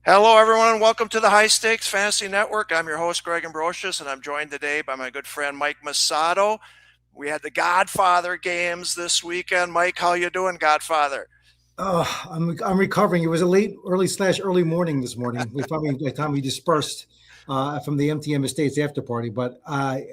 Hello, everyone, and welcome to the High Stakes Fantasy Network. I'm your host, Greg Ambrosius, and I'm joined today by my good friend, Mike Massotto. We had the Godfather games this weekend. Mike, how you doing, Godfather? Oh, I'm recovering. It was a early morning this morning. We finally by the time we dispersed from the MTM Estates after party, but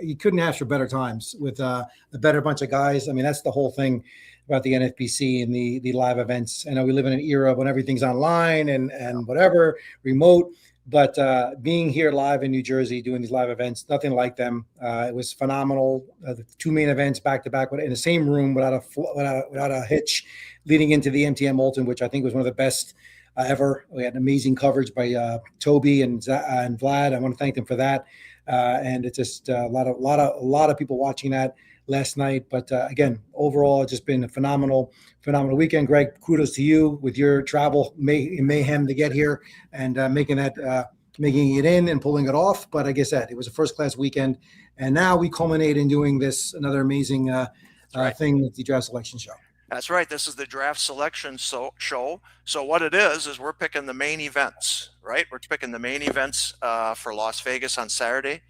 you couldn't ask for better times with a better bunch of guys. I mean, that's the whole thing about the NFBC and the live events. I know we live in an era when everything's online and whatever remote, but being here live in New Jersey doing these live events, nothing like them. It was phenomenal. The two main events back to back in the same room without a hitch, leading into the MTM Molten, which I think was one of the best ever. We had amazing coverage by Toby and Vlad. I want to thank them for that. And it's just a lot of people watching that last night. But again, overall, it's just been a phenomenal weekend. Greg, kudos to you with your travel mayhem to get here and making it in and pulling it off. But like I said, it was a first-class weekend. And now we culminate in doing another amazing thing with the draft selection show. That's right. This is the draft selection show. So what it is we're picking the main events, right? We're picking the main events for Las Vegas on Saturday,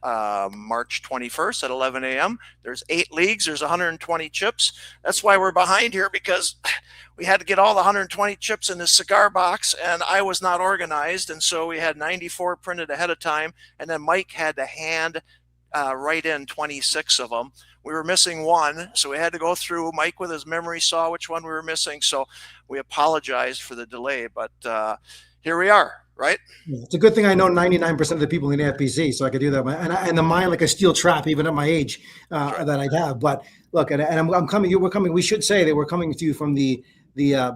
March 21st at 11 a.m. There's 8 leagues. There's 120 chips. That's why we're behind here, because we had to get all the 120 chips in this cigar box, and I was not organized. And so we had 94 printed ahead of time, and then Mike had to hand write in 26 of them. We were missing one, so we had to go through. Mike with his memory saw which one we were missing, so we apologized for the delay, but here we are, right? It's a good thing I know 99% of the people in the NFBC, so I could do that. And the mind like a steel trap, even at my age, that I'd have. But look, and I'm coming. We're coming. We should say that we're coming to you from the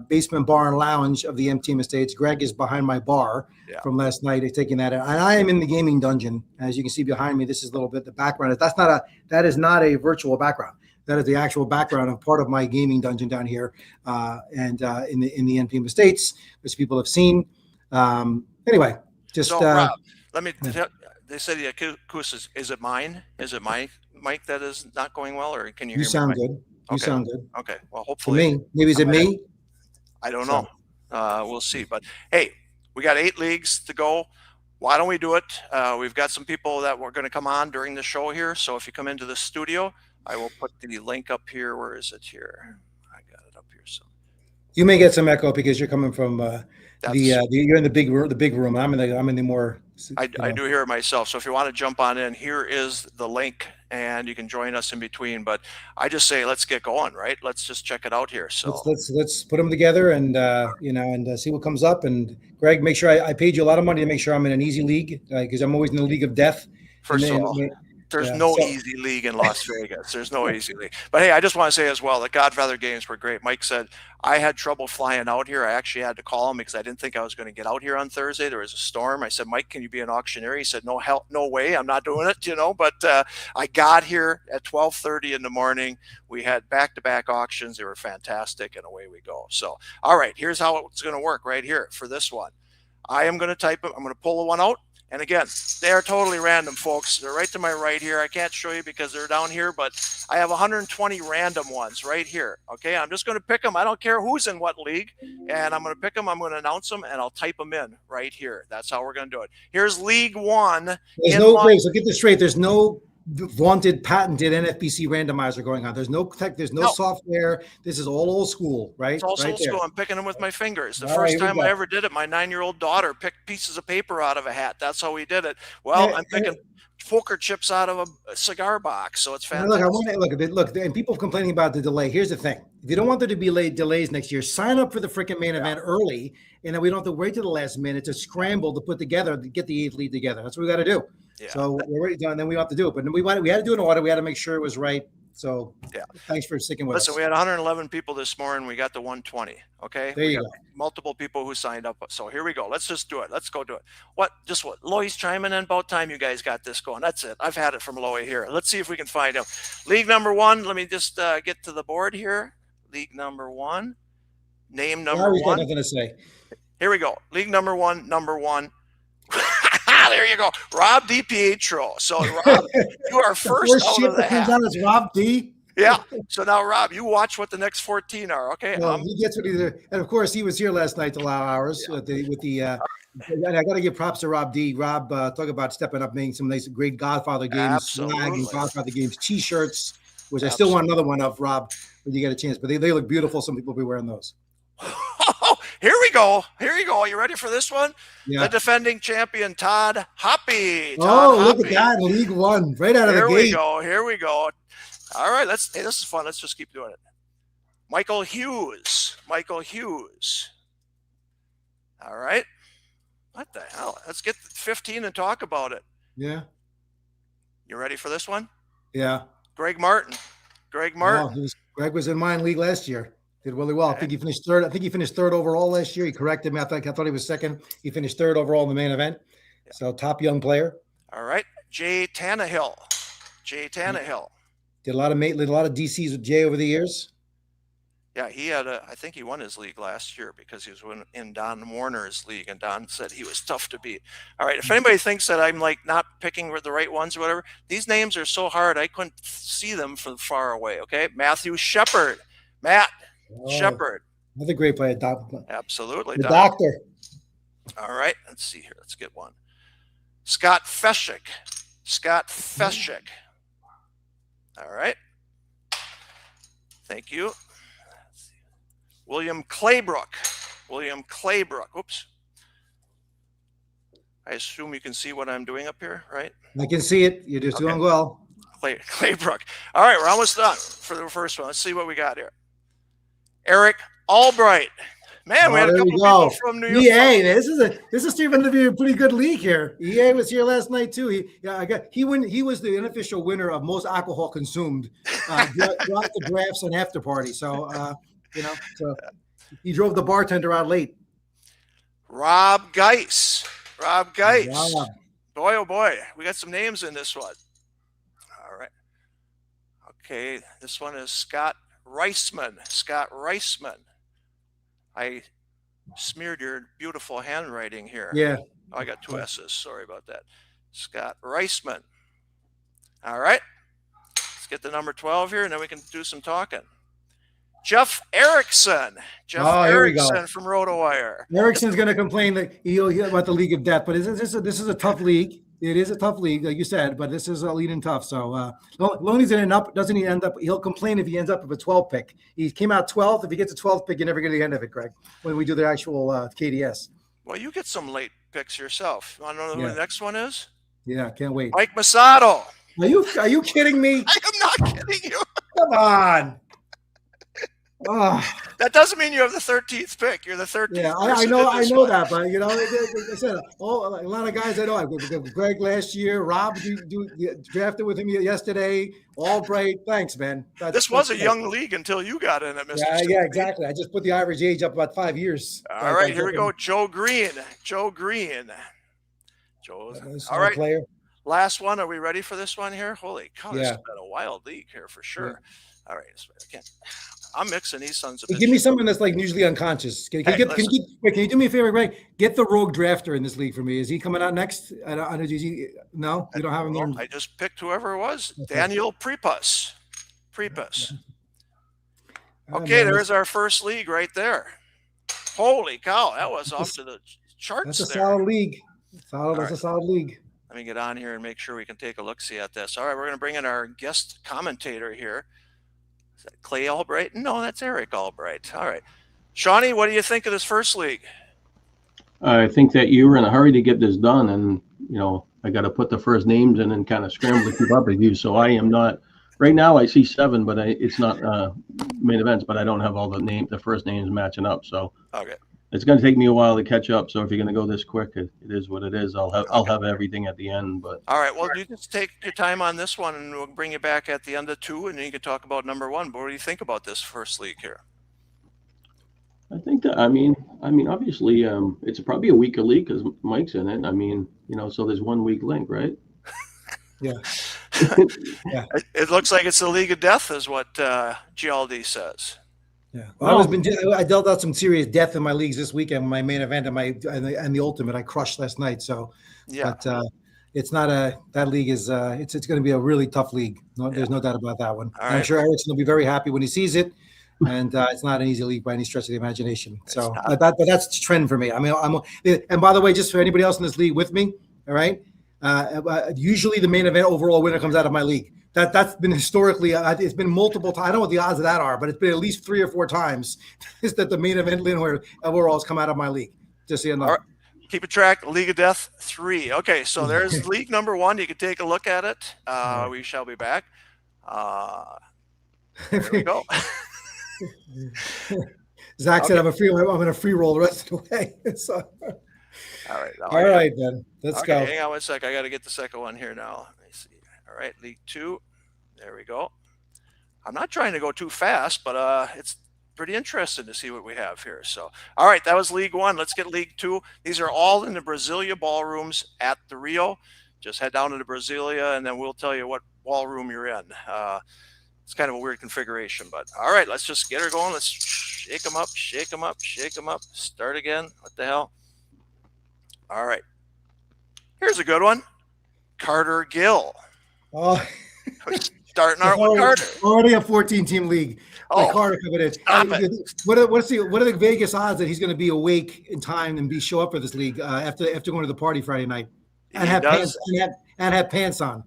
basement bar and lounge of the MTM Estates. Greg is behind my bar from last night, taking that out. And I am in the gaming dungeon. As you can see behind me, this is a little bit the background. That is not a virtual background. That is the actual background of part of my gaming dungeon down here, and in the MTM Estates, which people have seen. Anyway, just so, Rob, let me. They said the acoustic. Is it mine? Is it my mic that is not going well, or can you hear me? You sound good. You sound good. Okay. Well, hopefully. For me, maybe is it me? I don't know. We'll see. But hey, we got 8 leagues to go. Why don't we do it? We've got some people that were going to come on during the show here. So if you come into the studio, I will put the link up here. Where is it here? I got it up here. So you may get some echo because you're coming from you're in the big room. I'm in the more. I do hear it myself. So if you want to jump on in, here is the link, and you can join us in between. But I just say let's get going, right? Let's just check it out here. So let's put them together and see what comes up. And Greg, make sure I paid you a lot of money to make sure I'm in an easy league, because I'm always in the league of death. First of all, there's no easy league in Las Vegas. There's no easy league. But hey, I just want to say as well, the Godfather games were great. Mike said, I had trouble flying out here. I actually had to call him because I didn't think I was going to get out here on Thursday. There was a storm. I said, Mike, can you be an auctioneer? He said, no way. I'm not doing it, but I got here at 12:30 in the morning. We had back-to-back auctions. They were fantastic, and away we go. So, all right, here's how it's going to work right here for this one. I am going to type it. I'm going to pull the one out. And again, they are totally random, folks. They're right to my right here. I can't show you because they're down here, but I have 120 random ones right here. Okay, I'm just going to pick them. I don't care who's in what league, and I'm going to pick them. I'm going to announce them, and I'll type them in right here. That's how we're going to do it. Here's League 1. So get this straight. There's no vaunted patented NFBC randomizer going on. There's no software. This is all old school, right? It's all old school. I'm picking them with my fingers. The first time I ever did it, my 9-year-old daughter picked pieces of paper out of a hat. That's how we did it. Well, I'm picking poker chips out of a cigar box, so it's fantastic. Look, and people complaining about the delay. Here's the thing: if you don't want there to be delays next year, sign up for the freaking main event early, and then we don't have to wait to the last minute to scramble to put together to get the 8th lead together. That's what we got to do. Yeah. So we're already done. Then we have to do it, but then we had to do it in order. We had to make sure it was right. So thanks for sticking with us. Listen, we had 111 people this morning. We got to 120. Okay. There you go. Multiple people who signed up. So here we go. Let's just do it. Let's go do it. What? Loey's chiming in. About time you guys got this going. That's it. I've had it from Loey here. Let's see if we can find him. League number 1. Let me just get to the board here. League number 1. Name number 1. Got nothing to say. Here we go. League number 1. Number 1. There you go, Rob DiPietro. So, Rob, you are first out of the hat. Rob D. Yeah. So now, Rob, you watch what the next 14 are. Okay. Well, he gets what he's, and of course he was here last night till hours Yeah. with the. And I got to give props to Rob D. Rob, talk about stepping up, making some nice, great Godfather games, swag and Godfather games, T-shirts, which I still want another one of, Rob, when you get a chance. But they look beautiful. Some people will be wearing those. Here we go. Here you go. You ready for this one? Yeah. The defending champion, Todd Hoppy. Look at that. League One. Right out of the gate. Here we go. All right. This is fun. Let's just keep doing it. Michael Hughes. All right. What the hell? Let's get 15 and talk about it. Yeah. You ready for this one? Yeah. Greg Martin. Greg was in mine league last year. Did really well. Okay. I think he finished third. I think he finished third overall last year. He corrected me. I thought he was second. He finished third overall in the main event. Yeah. So top young player. All right. Jay Tannehill. Did a lot of DCs with Jay over the years. Yeah, he had I think he won his league last year because he was in Don Warner's league, and Don said he was tough to beat. All right, if anybody thinks that I'm like not picking the right ones or whatever, these names are so hard I couldn't see them from far away. Okay, Matthew Shepard, Shepard, another great player. Absolutely, the doctor. All right, let's see here. Let's get one. Scott Feshik. All right, thank you. William Claybrook. Oops. I assume you can see what I'm doing up here, right? I can see it. You're just doing well. Claybrook. All right, we're almost done for the first one. Let's see what we got here. Eric Albright. Man, we had a couple people from New York. EA, this is Stephen to be a pretty good league here. EA was here last night too. He was the unofficial winner of most alcohol consumed throughout the drafts and after party. So so he drove the bartender out late. Rob Geis. Wow. Boy, oh boy, we got some names in this one. All right. Okay, this one is Scott Reisman. I smeared your beautiful handwriting here. Yeah. Oh, I got two S's. Sorry about that. Scott Reisman. All right. Let's get the number 12 here, and then we can do some talking. Jeff Erickson. From RotoWire. Erickson's going to complain that about the league of death, but this is a tough league. It is a tough league, like you said, but this is a lead and tough. So long as doesn't he end up? He'll complain if he ends up with a 12 pick. He came out 12th. If he gets a 12th pick, you're never going to get the end of it, Greg. When we do the actual KDS. Well, you get some late picks yourself. You want to know who the next one is? Yeah, can't wait. Mike Massotto. Are you kidding me? I am not kidding you. Come on. That doesn't mean you have the 13th pick. You're the 13th. Yeah, I know that, but like I said, a lot of guys I know. Greg last year, Rob drafted with him yesterday. Albright, thanks, man. This was a young league until you got in it, Mr. Yeah, exactly. I just put the average age up about 5 years. All right, here we go. Joe Green. All right. Player. Last one. Are we ready for this one here? Holy cow! This has been a wild league here for sure. Yeah. All right, I'm mixing these sons of bitches. Give me someone that's like usually unconscious. Can you do me a favor, Greg? Get the rogue drafter in this league for me. Is he coming out next? No, you don't have him there. I just picked whoever it was. Okay. Daniel Prepus. Okay, there's our first league right there. Holy cow, that was off to the charts. That's a solid league. That's a solid league. Let me get on here and make sure we can take a look-see at this. All right, we're going to bring in our guest commentator here. Is that Clay Albright? No, that's Eric Albright. All right. Shawnee, what do you think of this first league? I think that you were in a hurry to get this done, and, I got to put the first names in and kind of scramble to keep up with you. So I am not – right now I see 7, but it's not main events, but I don't have all the first names matching up. So okay. It's going to take me a while to catch up. So if you're going to go this quick, it is what it is. I'll have everything at the end. But all right. Well, you can take your time on this one, and we'll bring you back at the end of 2, and then you can talk about number 1. But what do you think about this first league here? I think that I mean, obviously, it's probably a weaker league because Mike's in it. I mean, so there's 1 weak link, right? Yeah. Yeah. It looks like it's a league of death, is what GLD says. Yeah, well, I dealt out some serious death in my leagues this weekend. My main event and the ultimate, I crushed last night. So, yeah. But it's not that league is it's going to be a really tough league. No, there's no doubt about that one. All I'm right. sure Erickson will be very happy when he sees it. And it's not an easy league by any stretch of the imagination. So, but that's the trend for me. I mean, and by the way, just for anybody else in this league with me, all right. Usually, the main event overall winner comes out of my league. That's been historically. It's been multiple times. I don't know what the odds of that are, but it's been at least 3 or 4 times is that the main event winner overall has come out of my league. Just so you know. All right. Keep a track. League of Death 3. Okay, so there's league number 1. You can take a look at it. We shall be back. There we go. Zach said, "I'm going to free roll the rest of the way." So, all right, then let's go. Hang on one sec. I got to get the second one here now. Let me see. All right, League 2. There we go. I'm not trying to go too fast, but it's pretty interesting to see what we have here. So, all right, that was League 1. Let's get League 2. These are all in the Brasilia ballrooms at the Rio. Just head down to the Brasilia, and then we'll tell you what ballroom you're in. It's kind of a weird configuration, but all right, let's just get her going. Let's shake them up, shake them up, shake them up. Start again. What the hell? All right. Here's a good one. Carter Gill. Oh, starting out with Carter. Already a 14-team league. Oh, Carter coming in. What are the Vegas odds that he's going to be awake in time and show up for this league after going to the party Friday night and have pants on?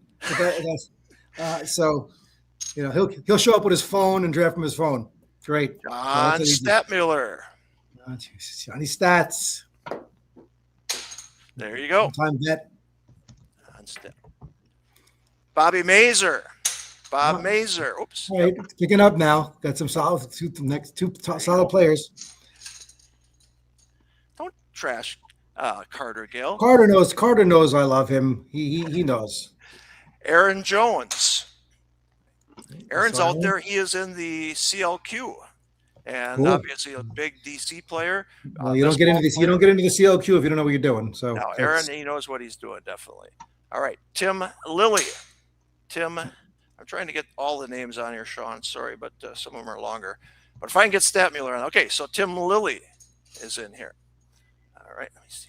So. You know, he'll show up with his phone and draft from his phone. Great. John Statmiller. Johnny Stats. There you go. Time bet. Bobby Mazer. Bob Mazer. Oops. All right, picking up now. Got some solid two solid players. Don't trash Carter Gill. Carter knows I love him. He knows. Aaron Jones. Aaron's out there. He is in the CLQ, and obviously a big DC player. Well, you don't get into this. You don't get into the CLQ if you don't know what you're doing. So no, Aaron, he knows what he's doing, definitely. All right, Tim Lilly. Tim, I'm trying to get all the names on here, Sean. Sorry, but some of them are longer. But if I can get Statmiller on, okay. So Tim Lilly is in here. All right, let me see.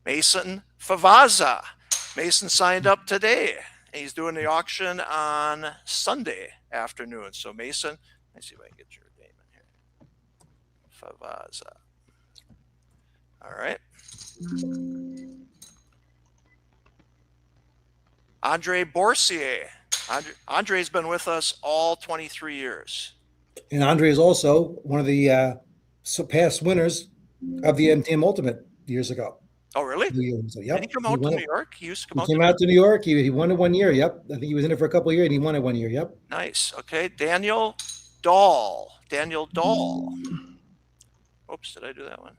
Mason Favazza. Mason signed up today. He's doing the auction on Sunday afternoon. So Mason, let me see if I can get your name in here. Favazza. All right. Andre Borsier. Andre's been with us all 23 years. And Andre is also one of the past winners of the MTM Ultimate years ago. Oh, really? So, yep. Did he come out to New York? He used to come out. He came out to New York. He won it 1 year. Yep. I think he was in it for a couple of years, and he won it 1 year. Yep. Nice. Okay. Daniel Dahl. Oops, did I do that one?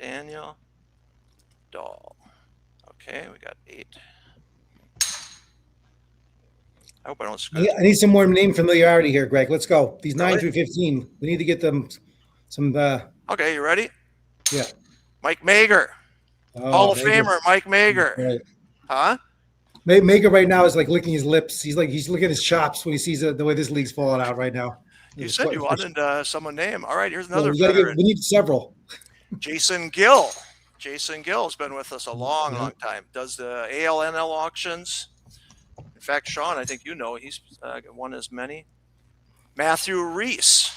Daniel Dahl. Okay, we got 8. I hope I don't screw. I need some more name familiarity here, Greg. Let's go. These 9 through 15. We need to get them some. Okay, you ready? Yeah. Mike Mager. Hall of Famer Mike Mager. Right. Huh? Mager right now is like licking his lips. He's looking at his chops when he sees the way this league's falling out right now. You said you wanted someone name. All right, here's another. We need several. Jason Gill. Jason Gill's been with us a long time. Does the ALNL auctions. In fact, Sean, I think you know he's won as many. Matthew Reese.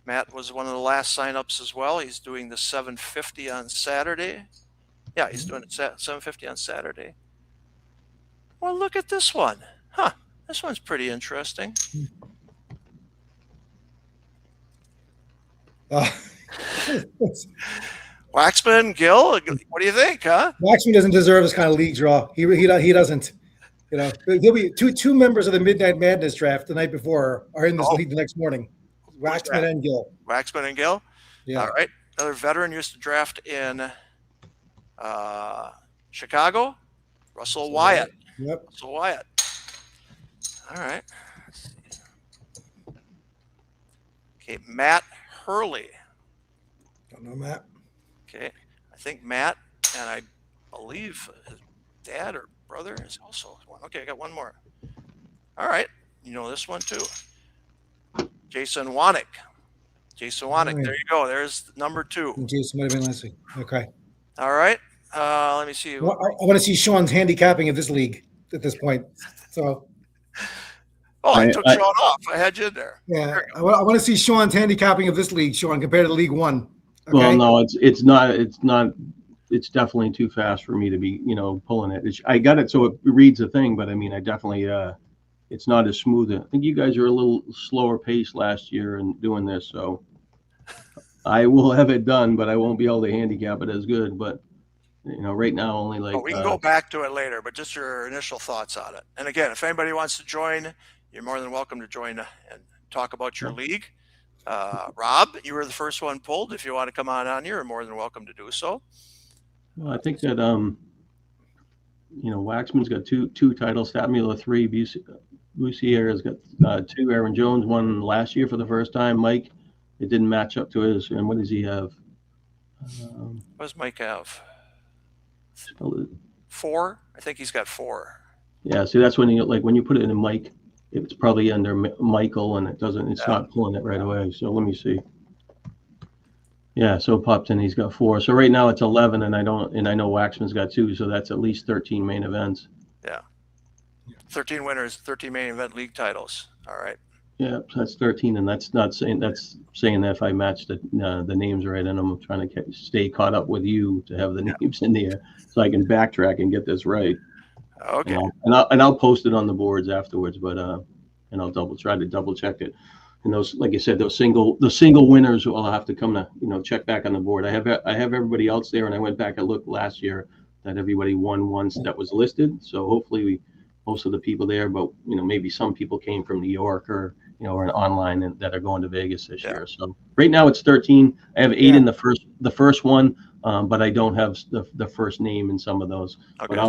Matt was one of the last signups as well. He's doing the 750 on Saturday. Yeah, he's doing it 750 on Saturday. Well, look at this one. Huh. This one's pretty interesting. Waxman, Gill, what do you think, huh? Waxman doesn't deserve this kind of league draw. He doesn't. You know, there'll be two members of the Midnight Madness draft the night before are in this league the next morning. Waxman and Gill. Waxman and Gill? Yeah. All right. Another veteran used to draft in Chicago. Russell Wyatt. Yep. Russell Wyatt. All right. Okay, Matt Hurley. Don't know Matt. Okay. I think Matt, and I believe his dad or brother is also one. Okay, I got one more. All right. You know this one too. Jason Wanek. Jason All Wanick. right. There you go. There's number 2. Jason might have been last week. Okay. All right. Let me see. I want to see Sean's handicapping of this league at this point. So, Oh, I took Sean off. I had you in there. yeah, I want to see Sean's handicapping of this league, Sean, compared to League One. Okay? Well, no, it's not. It's definitely too fast for me to be, pulling it. I got it so it reads a thing, but I mean, I definitely, it's not as smooth. I think you guys are a little slower pace last year in doing this, so I will have it done, but I won't be able to handicap it as good. But right now, only like. We can go back to it later, but just your initial thoughts on it. And again, if anybody wants to join, you're more than welcome to join and talk about your league. Rob, you were the first one pulled. If you want to come on here, you're more than welcome to do so. Well, I think that Waxman's got two titles, Statmula 3, Bussier has got 2, Aaron Jones won last year for the first time. Mike, it didn't match up to his. And what does he have? What does Mike have? Spell it. 4? I think he's got 4. Yeah, see, that's when when you put it in Mike, it's probably under Michael, and it's not pulling it right away. So let me see. Yeah, so it popped in. He's got 4. So right now it's 11, and I know Waxman's got 2, so that's at least 13 main events. Yeah, 13 winners, 13 main event league titles. All right. Yeah, so that's 13, and that's saying that if I match the names right, and I'm trying to stay caught up with you to have the names in there, so I can backtrack and get this right. Okay. And I'll post it on the boards afterwards, but and I'll try to double check it. And those, like I said, the single winners, I'll have to come to check back on the board. I have everybody else there, and I went back and looked last year that everybody won once that was listed. So hopefully most of the people there, but maybe some people came from New York or or online and that are going to Vegas this year. So right now it's 13. I have 8 in the first one, but I don't have the first name in some of those. Okay. But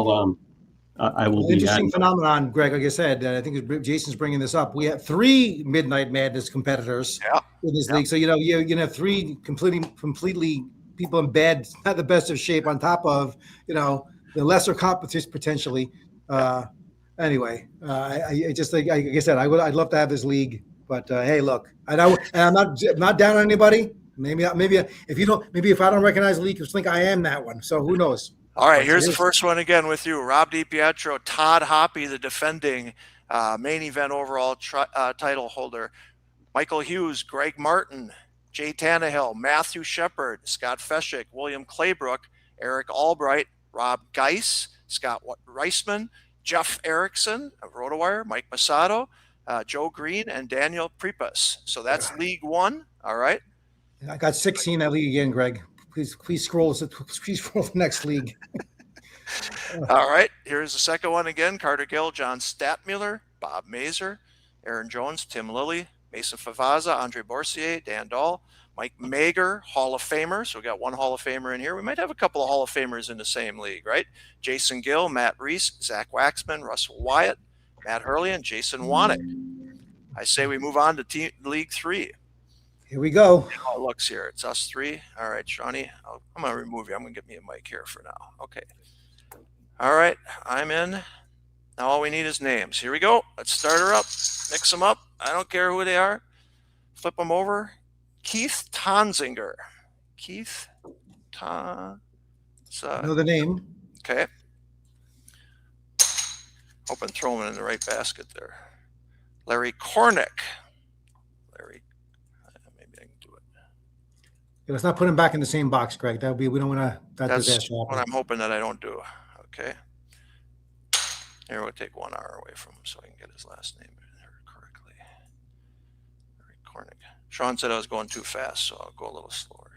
I will be interesting phenomenon, Greg. Like I said, I think Jason's bringing this up. We have 3 Midnight Madness competitors in this league. So you have 3 completely people in bed, not the best of shape, on top of the lesser competition potentially. Anyway, I just think, like I said, I'd love to have this league, but hey, look, I'm not down on anybody. Maybe if I don't recognize the league, you think I am that one. So who knows? All right, here's the first one again with you. Rob DiPietro, Todd Hoppy, the defending main event overall title holder. Michael Hughes, Greg Martin, Jay Tannehill, Matthew Shepard, Scott Feshik, William Claybrook, Eric Albright, Rob Geis, Scott Reisman, Jeff Erickson of RotoWire, Mike Massotto, Joe Green, and Daniel Prepas. So that's League 1. All right. I got 16 in that league again, Greg. Please scroll the next league. All right. Here's the second one again. Carter Gill, John Statmuller, Bob Mazer, Aaron Jones, Tim Lilly, Mason Favaza, Andre Borsier, Dan Dahl, Mike Mager, Hall of Famer. So we got one Hall of Famer in here. We might have a couple of Hall of Famers in the same league, right? Jason Gill, Matt Reese, Zach Waxman, Russell Wyatt, Matt Hurley, and Jason Wanick. I say we move on to League 3. Here we go. How it looks here. It's us 3. All right, Shawnee. I'm going to remove you. I'm going to get me a mic here for now. Okay. All right. I'm in. Now all we need is names. Here we go. Let's start her up. Mix them up. I don't care who they are. Flip them over. Keith Tonzinger. Keith Ton. Know the name. Okay. Hope I'm throwing in the right basket there. Larry Kornick. Maybe I can do it. Let's not put him back in the same box, Greg. We don't want to. That's what I'm hoping that I don't do. Okay. Here, we'll take 1 hour away from him so I can get his last name correctly. Larry Kornick. Sean said I was going too fast, so I'll go a little slower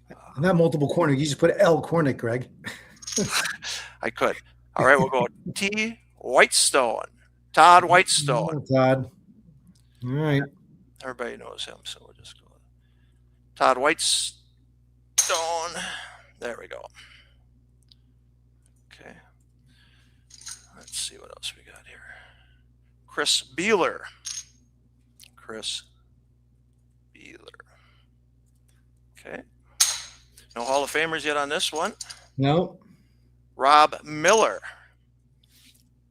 here. Not multiple Kornick. You just put L Kornick, Greg. I could. All right, we'll go T. Whitestone. Todd Whitestone. Todd. All right. Everybody knows him, so we'll just go. Todd Whitestone. There we go. Okay. Let's see what else we got here. Chris Beeler. Okay. No Hall of Famers yet on this one. No. Rob Miller.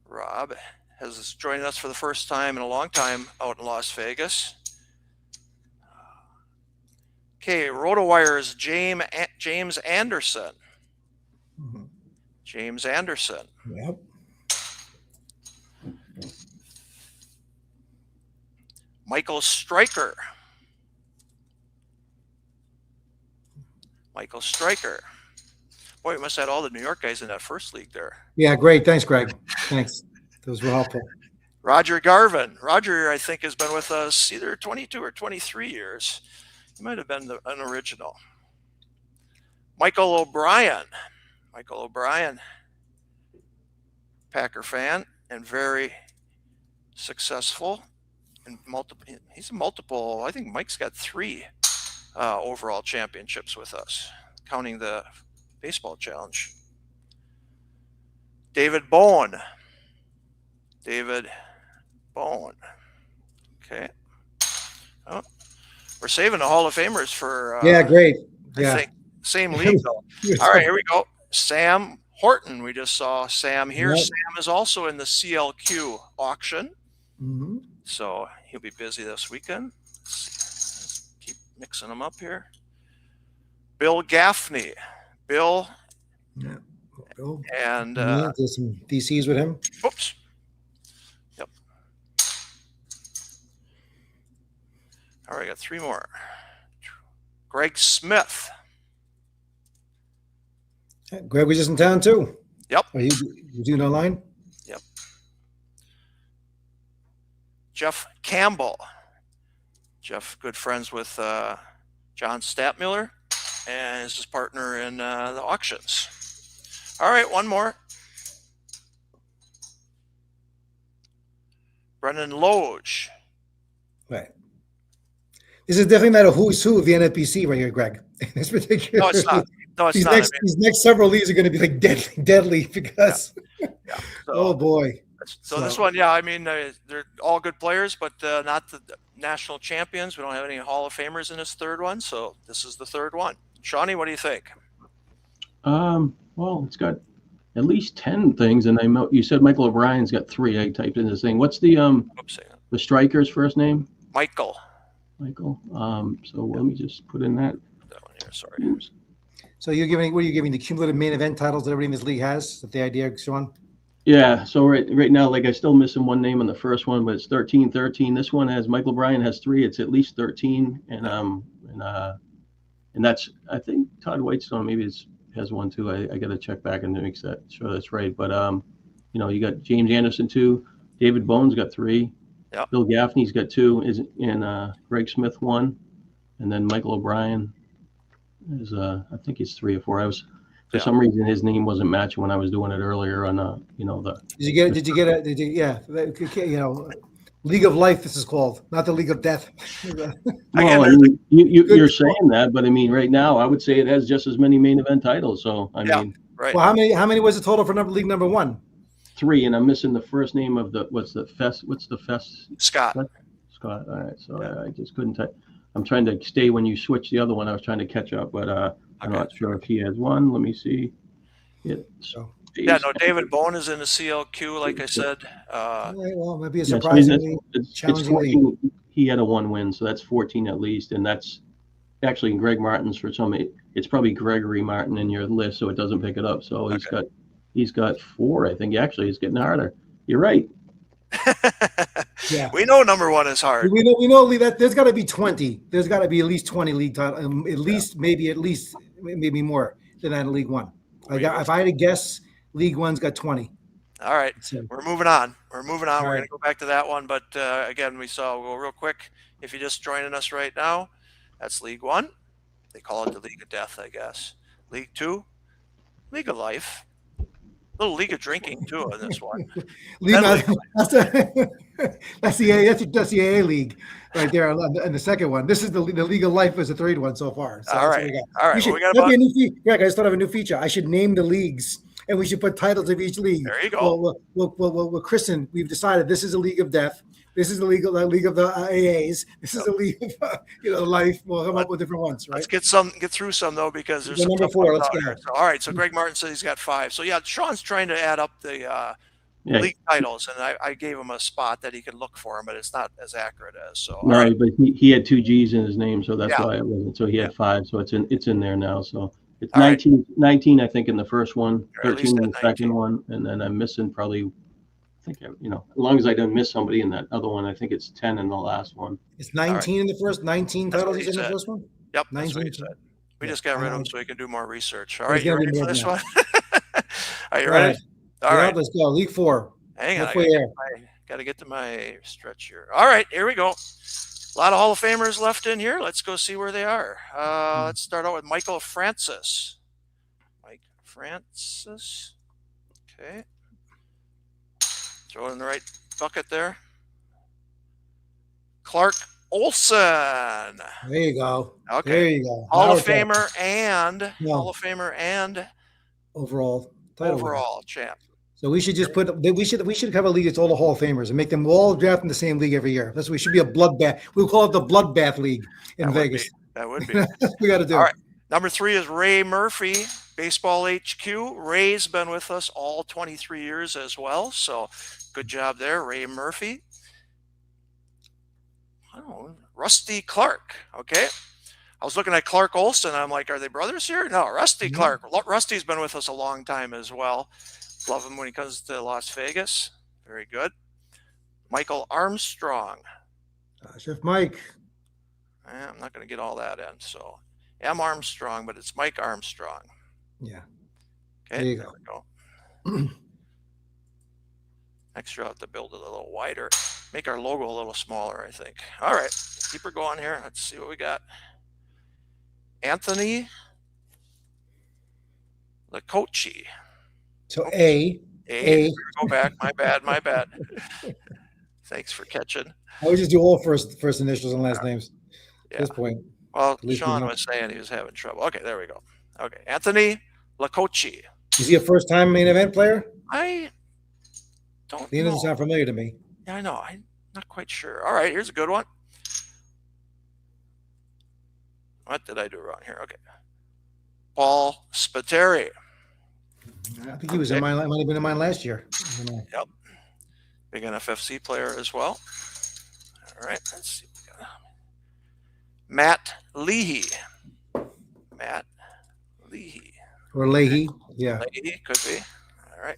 Rob has joined us for the first time in a long time out in Las Vegas. Okay, RotoWire's James Anderson. Mhm. James Anderson. Yep. Michael Stryker. Michael Stryker. Boy, we must have had all the New York guys in that first league there. Yeah, great. Thanks, Greg. Thanks. Those were helpful. Roger Garvin. Roger, I think, has been with us either 22 or 23 years. He might have been an original. Michael O'Brien. Michael O'Brien, Packer fan and very successful. And he's a multiple. I think Mike's got 3 overall championships with us, counting the baseball challenge. David Bowen. David Bowen. Okay. Oh, we're saving the Hall of Famers for. Yeah, great. Yeah. I think same league though. All right, here we go. Sam Horton. We just saw Sam here. Yep. Sam is also in the CLQ auction. Mm-hmm. So he'll be busy this weekend. Let's keep mixing them up here. Bill Gaffney. Bill. Yeah. Bill. And there's some DCs with him. Oops. Yep. All right, I got 3 more. Greg Smith. Greg was just in town too. Yep. Are you doing online? Yep. Jeff Campbell. Jeff, good friends with John Statmiller, and is his partner in the auctions. All right, one more. Brennan Loge. Right. This is definitely not a who's who of the NFBC right here, Greg. This particular. No, it's not. No, it's not. These next several leagues are going to be like deadly because. Yeah. So, oh boy. So this one, yeah, I mean, they're all good players, but not the national champions. We don't have any Hall of Famers in this third one, so this is the third one. Shawnee, what do you think? Well, it's got at least 10 things, and you said Michael O'Brien's got 3. I typed in this thing. What's the striker's first name? Michael. So let me just put in that one here. Sorry. So what are you giving the cumulative main event titles that everybody in this league has? Is that the idea, Sean? Yeah. So right now, like, I still missing one name on the first one, but it's 13. This one has Michael O'Brien has 3. It's at least 13, and that's, I think Todd Whitestone maybe has one too. I got to check back and make sure that's right. But you got James Anderson 2, David Bowen's got 3. Yep. Bill Gaffney's got 2, and Greg Smith 1, and then Michael O'Brien is I think it's 3 or 4. I was for some reason his name wasn't matching when I was doing it earlier on the. League of Life, this is called, not the League of Death. Well, I mean, you're saying that, but I mean, right now I would say it has just as many main event titles. So I mean, right. Well, how many was the total for league number 1? 3, and I'm missing the first name of what's the Fest? Scott. All right, so I just couldn't type. I'm trying to stay when you switch the other one. I was trying to catch up, but I'm not sure if he has one. Let me see. David Bowen is in the CLQ, like I said. Well, maybe a surprisingly challenging 14. He had a 1 win, so that's 14 at least, and that's actually Greg Martin's for some. It's probably Gregory Martin in your list, so it doesn't pick it up. So he's got 4. I think actually it's getting harder. You're right. Yeah, we know number 1 is hard. We know that there's got to be 20. There's got to be at least 20 league titles. At least maybe more than that in League 1. If I had to guess, League 1's got 20. All right, so we're moving on. We're going to go back to that one, but again, we'll go real quick. If you're just joining us right now, that's League 1. They call it the League of Death, I guess. League 2, League of Life. Little League of Drinking too in this one. That's the AA league right there in the second one. This is the League of Life as the third one so far. So all right. Greg, I just thought of a new feature. I should name the leagues and we should put titles of each league. There you go. Well, Kristen, we've decided this is a League of Death. This is the league of the AAs. This is the league of Life. We'll come up with different ones, right? Let's get through some though, because there's some number 4. Let's go. So, all right. So Greg Martin says he's got 5. So yeah, Sean's trying to add up the Yeah. league titles, and I gave him a spot that he could look for him, but it's not as accurate as so. No, Right. but he had 2 G's in his name, so that's Yeah. why it wasn't. So he had 5, so it's in there now. So it's All right. 19, I think, in the first one, Or at least 13 in at the 19. second one, and then I'm missing probably, I think, as long as I didn't miss somebody in that other one, I think it's 10 in the last one. It's 19 in the first, 19 That's titles what he he's in the said. first one? Yep, that's what he 19. said. We Yeah, just got rid I of him know. so he can do more research. All He's right, you gonna ready do for more this than one? Are you Go ready? ahead. All Yeah, right. let's go. League 4. Hang on. Halfway there. Got to get to my stretch here. All right, here we go. A lot of Hall of Famers left in here. Let's go see where they are. Let's start out with Michael Francis. Mike Francis. Okay. Throw it in the right bucket there. Clark Olson. There you go. Okay. There you go. Hall Now of we're talking. Famer and No. Hall of Famer and Overall title winner. overall champ. So we should just we should have a league that's all the Hall of Famers and make them all draft in the same league every year. We should be a bloodbath. We'll call it the Bloodbath League in Vegas. That would be. That's what we got to do. All right. Number 3 is Ray Murphy, Baseball HQ. Ray's been with us all 23 years as well. So good job there, Ray Murphy. Oh, Rusty Clark. Okay. I was looking at Clark Olson. I'm like, are they brothers here? No, Rusty Clark. Rusty's been with us a long time as well. Love him when he comes to Las Vegas. Very good. Michael Armstrong. Chef Mike. I'm not going to get all that in. So M. Armstrong, but it's Mike Armstrong. Yeah. Okay, There you there we go. Next, you'll have to build it a little wider. Make our logo a little smaller, I think. All right, keep her going here. Let's see what we got. Anthony Lacochi. So A. Go back. My bad. Thanks for catching. I would just do all first initials and last names at this point. Well, least we Sean know. was saying he was having trouble. Okay, there we go. Okay, Anthony Lacochi. Is he a first-time main event player? I don't He know. doesn't sound familiar to me. Yeah, I know. I'm not quite sure. All right, here's a good one. What did I do wrong here? Okay. Paul Spateri. I think he was in mine. Might have been in mine last year. I don't know. Yep. Big NFFC player as well. All right, let's see. Matt Leahy. Matt Leahy. Or Leahy. Yeah. Leahy, could be. All right.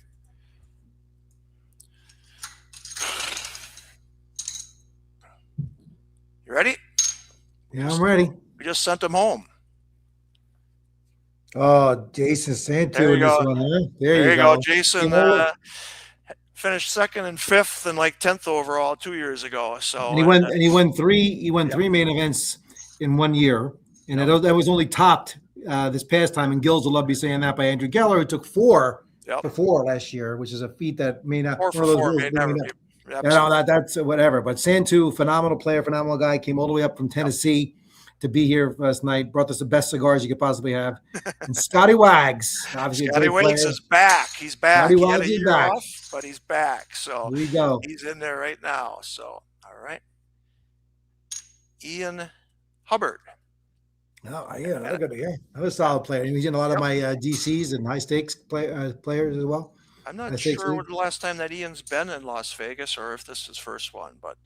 You ready? Yeah, I'm ready. We just sent him home. Oh, Jason Santu There you in this go. one, huh? There you go. Jason Yeah. finished 2nd and 5th and like 10th overall 2 years ago. So And he won three main events in 1 year, and that was only topped this past time. And Gills will love me saying that by Andrew Geller, who took 4 for 4 last year, which is a feat that may not. 4 for 4 may never be. That's whatever. But Santu, phenomenal player, phenomenal guy, came all the way up from Tennessee to be here last night. Brought us the best cigars you could possibly have. And Scotty Wags, obviously, Scotty Wags is back. He's back. Scotty He had Wags a is year back. off, but he's back. So Here we go. he's in there right now. So all right. Ian Hubbard. Oh, yeah, that's good to hear. That was a solid player. He's in a lot of my DCs and high stakes players as well. I'm not sure when the last time that Ian's been in Las Vegas or if this is his first one, but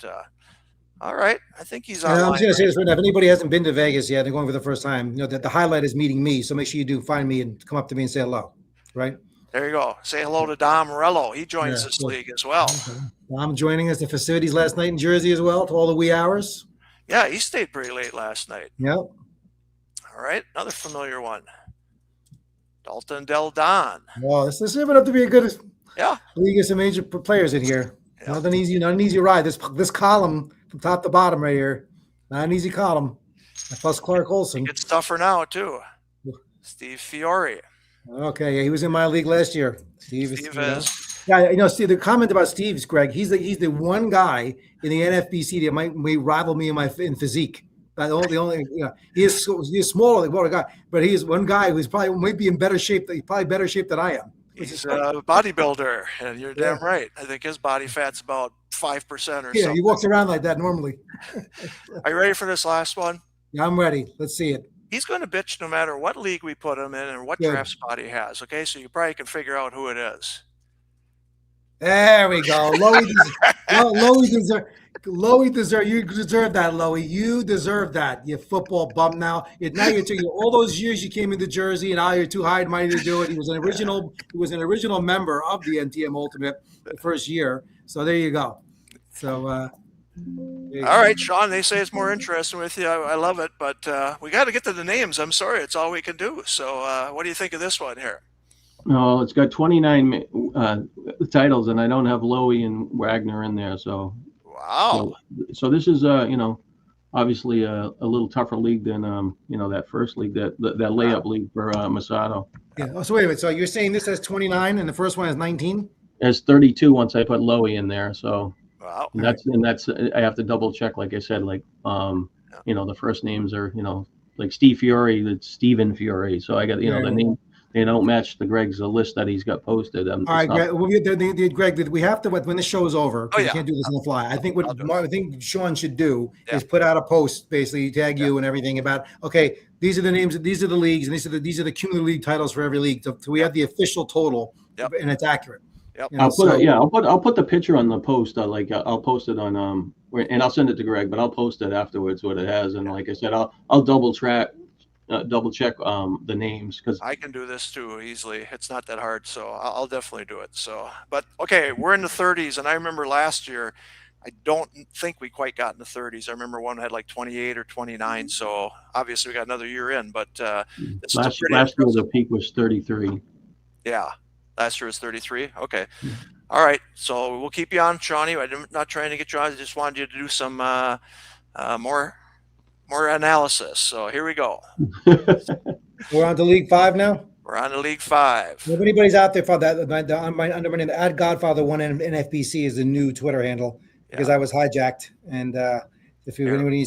all right. I think he's on. I'm just gonna say this right now. If anybody hasn't been to Vegas yet, they're going for the first time. You know that the highlight is meeting me. So make sure you do find me and come up to me and say hello. Right? There you go. Say hello to Dom Morello. He joins this league as well. Okay. I'm joining us the facilities last night in Jersey as well to all the wee hours. Yeah, he stayed pretty late last night. Yep. All right, another familiar one. Dalton Del Don. Well, this is going to be a good league of some major players in here. Yeah. Not an easy ride. This column from top to bottom right here, not an easy column. Plus Clark Olson. It gets tougher now too. Steve Fiore. Okay, yeah, he was in my league last year. Steve is. Yeah, see the comment about Steve's, Greg. He's the one guy in the NFBC that might rival me in physique. The only he is smaller than what I got, but he is one guy who's probably might be in better shape. Probably better shape than I am. He's a bodybuilder, and you're damn right. I think his body fat's about 5% or something. Yeah, he walks around like that normally. Are you ready for this last one? Yeah, I'm ready. Let's see it. He's going to bitch no matter what league we put him in and what draft spot he has. Okay, so you probably can figure out who it is. There we go. You deserve that, Loey. You deserve that. You football bum now. Now you're all those years you came into Jersey and now you're too high and mighty to do it. He was an original member of the NTM Ultimate the first year. So there you go. So all right, Sean, they say it's more interesting with you. I love it, but we got to get to the names. I'm sorry, it's all we can do. So what do you think of this one here? No, it's got 29 titles, and I don't have Lowy and Wagner in there. So, wow. So this is, obviously a little tougher league than, that first league, that layup league for Massotto. Yeah. Oh, so wait a minute. So you're saying this has 29 and the first one has 19? It's 32 once I put Lowy in there. So, wow. And that's I have to double check, like I said, like, the first names are, like Steve Fiore, that's Stephen Fiore. So I got, the name. They don't match the Greg's list that he's got posted. All right, Greg. Greg, we have to when the show's over. We can't do this on the fly. I think I think Sean should do is put out a post, basically tag you and everything about. Okay, these are the names. These are the leagues, and these are the cumulative league titles for every league. So we have the official total, and it's accurate. Yep. I'll put the picture on the post. I'll post it on and I'll send it to Greg, but I'll post it afterwards what it has. And like I said, I'll double check the names, because I can do this too easily. It's not that hard, so I'll definitely do it. So, but okay, we're in the 30s, and I remember last year, I don't think we quite got in the 30s. I remember one had like 28 or 29. So obviously we got another year in, but last year the peak was 33. Yeah, last year was 33. Okay, all right. So we'll keep you on, Shawnee. I'm not trying to get you on. I just wanted you to do some more analysis. So here we go. We're on to League 5 now. We're on to League 5. If anybody's out there for that, the @Godfather1 NFBC is the new Twitter handle, because I was hijacked. And if anybody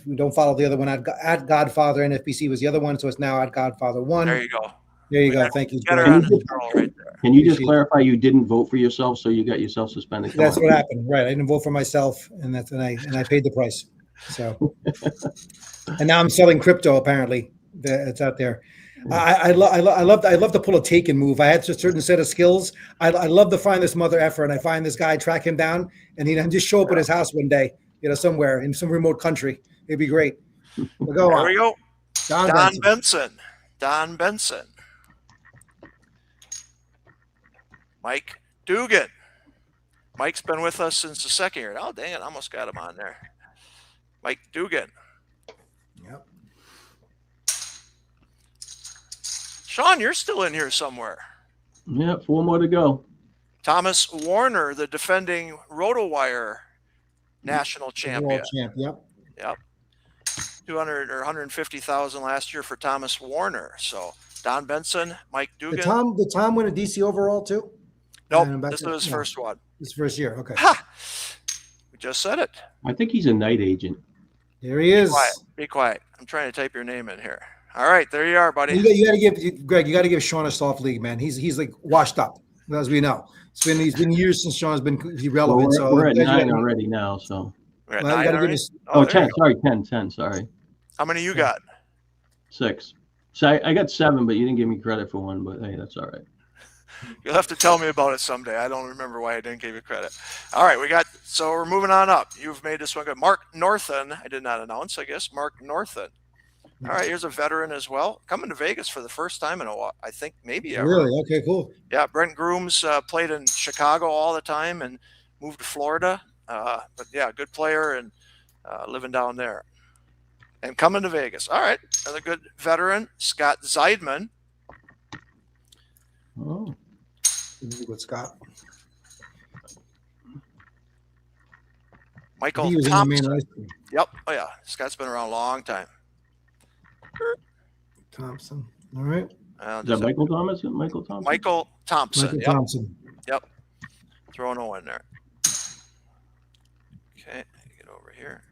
who don't follow the other one, @Godfather NFBC was the other one, so it's now @Godfather1. There you go. There you go. Thank you. Can you just clarify you didn't vote for yourself, so you got yourself suspended? That's what happened, right? I didn't vote for myself, and I paid the price. So, and now I'm selling crypto. Apparently, it's out there. I love to pull a take and move. I had a certain set of skills. I love to find this mother effer, and I find this guy, track him down, and he just show up at his house one day, somewhere in some remote country. It'd be great. We'll go on. There we go. Don Benson. Mike Dugan. Mike's been with us since the second year. Oh, dang it. I almost got him on there. Mike Dugan. Yep. Sean, you're still in here somewhere. Yeah, 4 more to go. Thomas Warner, the defending RotoWire national champion. World champ, yep. 200 or 150,000 last year for Thomas Warner. So Don Benson, Mike Dugan. Did Tom win a DC overall too? Nope, this was his first one. His first year, okay. Ha! We just said it. I think he's a night agent. There he is. Be quiet. I'm trying to type your name in here. All right, there you are, buddy. You got to give Greg. You got to give Sean a soft league, man. He's like washed up, as we know. He's been years since Sean's been relevant. Well, we're at 9 already now, so. We're at 9 already? 10. Sorry, 10. Sorry. How many you got? 6. So I got 7, but you didn't give me credit for one. But hey, that's all right. You'll have to tell me about it someday. I don't remember why I didn't give you credit. All right, so we're moving on up. You've made this one good. Mark Northen, I did not announce, I guess. Mark Northen. All right, here's a veteran as well. Coming to Vegas for the first time in a while, I think maybe ever. Really? Okay, cool. Yeah, Brent Grooms played in Chicago all the time and moved to Florida. But yeah, good player and living down there. And coming to Vegas. All right, another good veteran, Scott Zeidman. Oh. With Scott. Michael Thompson. Yep. Oh, yeah. Scott's been around a long time. Thompson. All right. Is that Michael Thompson? Michael Thompson? Michael Thompson. Michael Thompson. Yep. Throw an O in there. Okay. Get over here.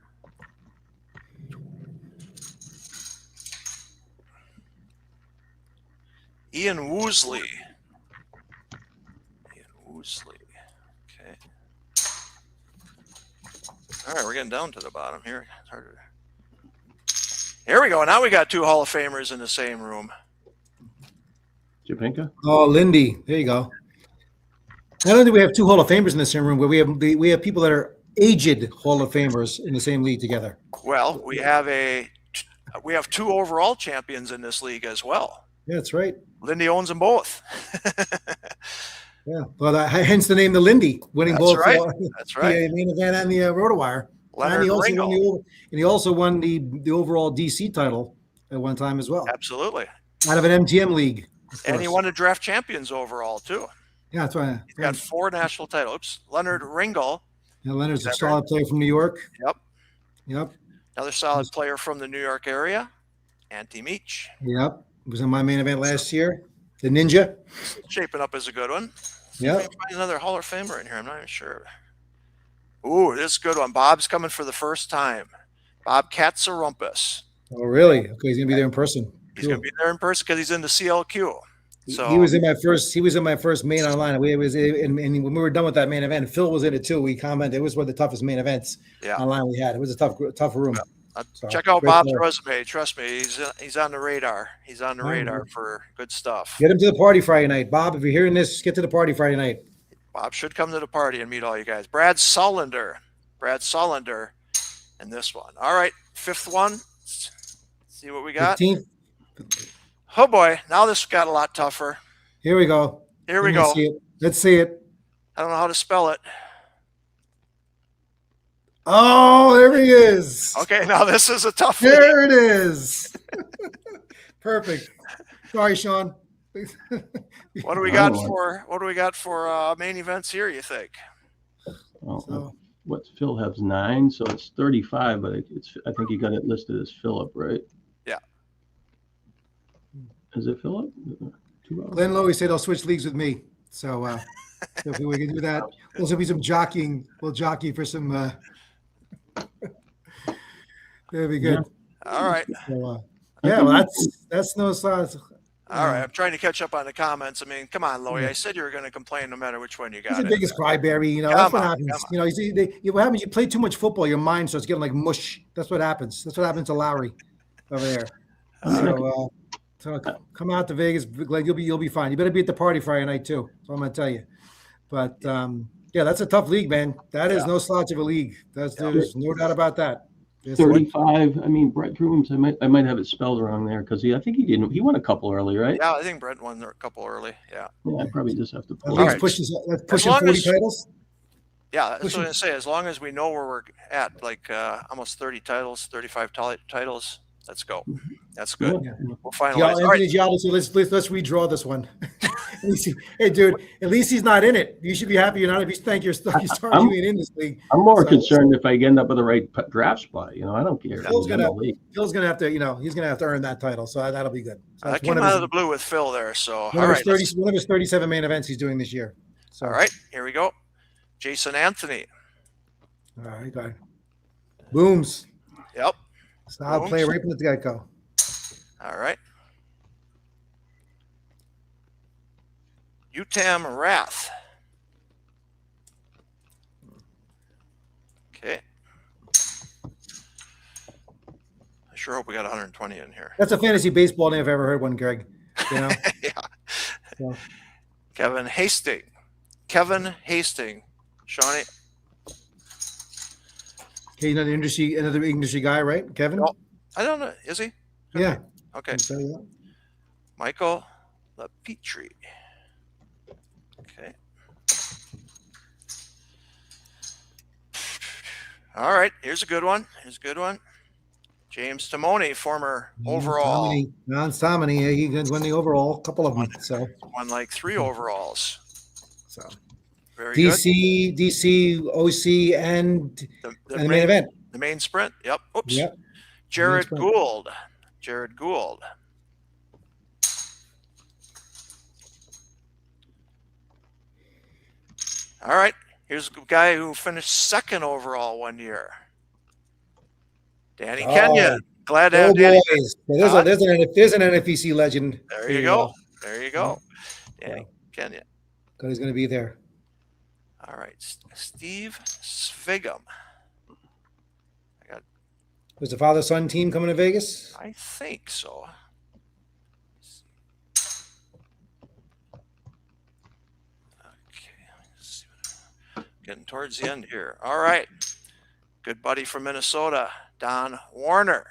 Ian Woosley. Okay. All right, we're getting down to the bottom here. It's harder. Here we go. Now we got 2 Hall of Famers in the same room. Japinka? Oh, Lindy. There you go. Not only do we have 2 Hall of Famers in the same room, but we have people that are aged Hall of Famers in the same league together. Well, we have 2 overall champions in this league as well. Yeah, that's right. Lindy owns them both. Yeah, well, hence the name the Lindy, winning That's both right. That's right. the main event and the RotoWire. Leonard And he also won the overall DC title at one time as well. Absolutely. Out of an MGM league. And he won the draft champions overall too. Yeah, that's right. He's got 4 national titles. Oops. Leonard Ringel. Yeah, Leonard's a solid player from New York. Yep. Another solid player from the New York area. Antti Meach. Yep. Was in my main event last year. The Ninja. Shaping up as a good one. Yep. Find another Hall of Famer in here. I'm not even sure. Ooh, this is a good one. Bob's coming for the first time. Bob Katsarumpus. Oh, really? Okay, he's gonna be there in person. He's going to be there in person because he's in the CLQ. So he was in my first main online. And when we were done with that main event, Phil was in it too. We commented it was one of the toughest main events online we had. It was a tough room. Yeah. Check out Bob's resume. Trust me, he's on the radar. He's on the radar for good stuff. Get him to the party Friday night, Bob. If you're hearing this, get to the party Friday night. Bob should come to the party and meet all you guys. Brad Sullender, and this one. All right, 5th one. Let's see what we got. 15th. Oh boy, now this got a lot tougher. Here we go. Let's see it. I don't know how to spell it. Oh, there he is. Okay, now this is a tough one. There it is. Perfect. Sorry, Sean. What do we got for main events here, you think? What Phil has 9, so it's 35, but I think you got it listed as Philip, right? Yeah. Is it Philip? Glenn Lowy said he'll switch leagues with me. So if we can do that, there'll be some jockeying. We'll jockey for some that'd be good. Yeah. All right. So, well, that's no size. All right, I'm trying to catch up on the comments. I mean, come on, Lowy. I said you were going to complain no matter which one you got. He's the biggest crybaby, you know. That's what happens. You know, what happens? You play too much football, your mind starts getting like mush. That's what happens. That's what happened to Lowry over there. So come out to Vegas, Glenn. You'll be fine. You better be at the party Friday night too. That's all I'm going to tell you. But that's a tough league, man. That is no slouch of a league. There's no doubt about that. 35. I mean, Brett Drooms. I might have it spelled wrong there because I think he won a couple early, right? Yeah, I think Brett won a couple early. Yeah. I probably just have to pull. That's pushing 40 titles. Yeah, that's what I'm going to say. As long as we know where we're at, like almost 30 titles, 35 titles. Let's go. That's good. Yeah. We'll finalize. Let's redraw this one. Hey, dude, at least he's not in it. You should be happy you're not. If you think you're starting in this league. I'm more concerned if I end up with the right draft spot. You know, I don't care. Phil's gonna have to. You know, he's gonna have to earn that title. So that'll be good. So I came out of the blue with Phil there. So one of his 37 main events he's doing this year. So all right, here we go. Jason Anthony. All right, go ahead. Booms. Yep. Solid play right from the get-go. All right. Utam Wrath. Okay. I sure hope we got 120 in here. That's a fantasy baseball name if I've ever heard one, Greg. You know? Yeah. So. Kevin Hastings. Shawnee. Okay, another industry guy, right? Kevin? No, I don't know. Is he? Yeah. Okay. Michael LaPetrie. Okay. All right. Here's a good one. James Timoni, former overall. Tomini. He won the overall, a couple of them. So won like 3 overalls. So very DC, good. DC, OC, and the main event. The main sprint. Yep. Oops. Yep. Jared Gould. All right. Here's a guy who finished 2nd overall one year. Danny Kenyon. Glad to have Danny. There's an NFBC legend. There you go. Danny Kenyon. God, he's going to be there. All right. Steve Svigum. Was the father-son team coming to Vegas? I think so. Okay. getting towards the end here. All right. Good buddy from Minnesota, Don Warner.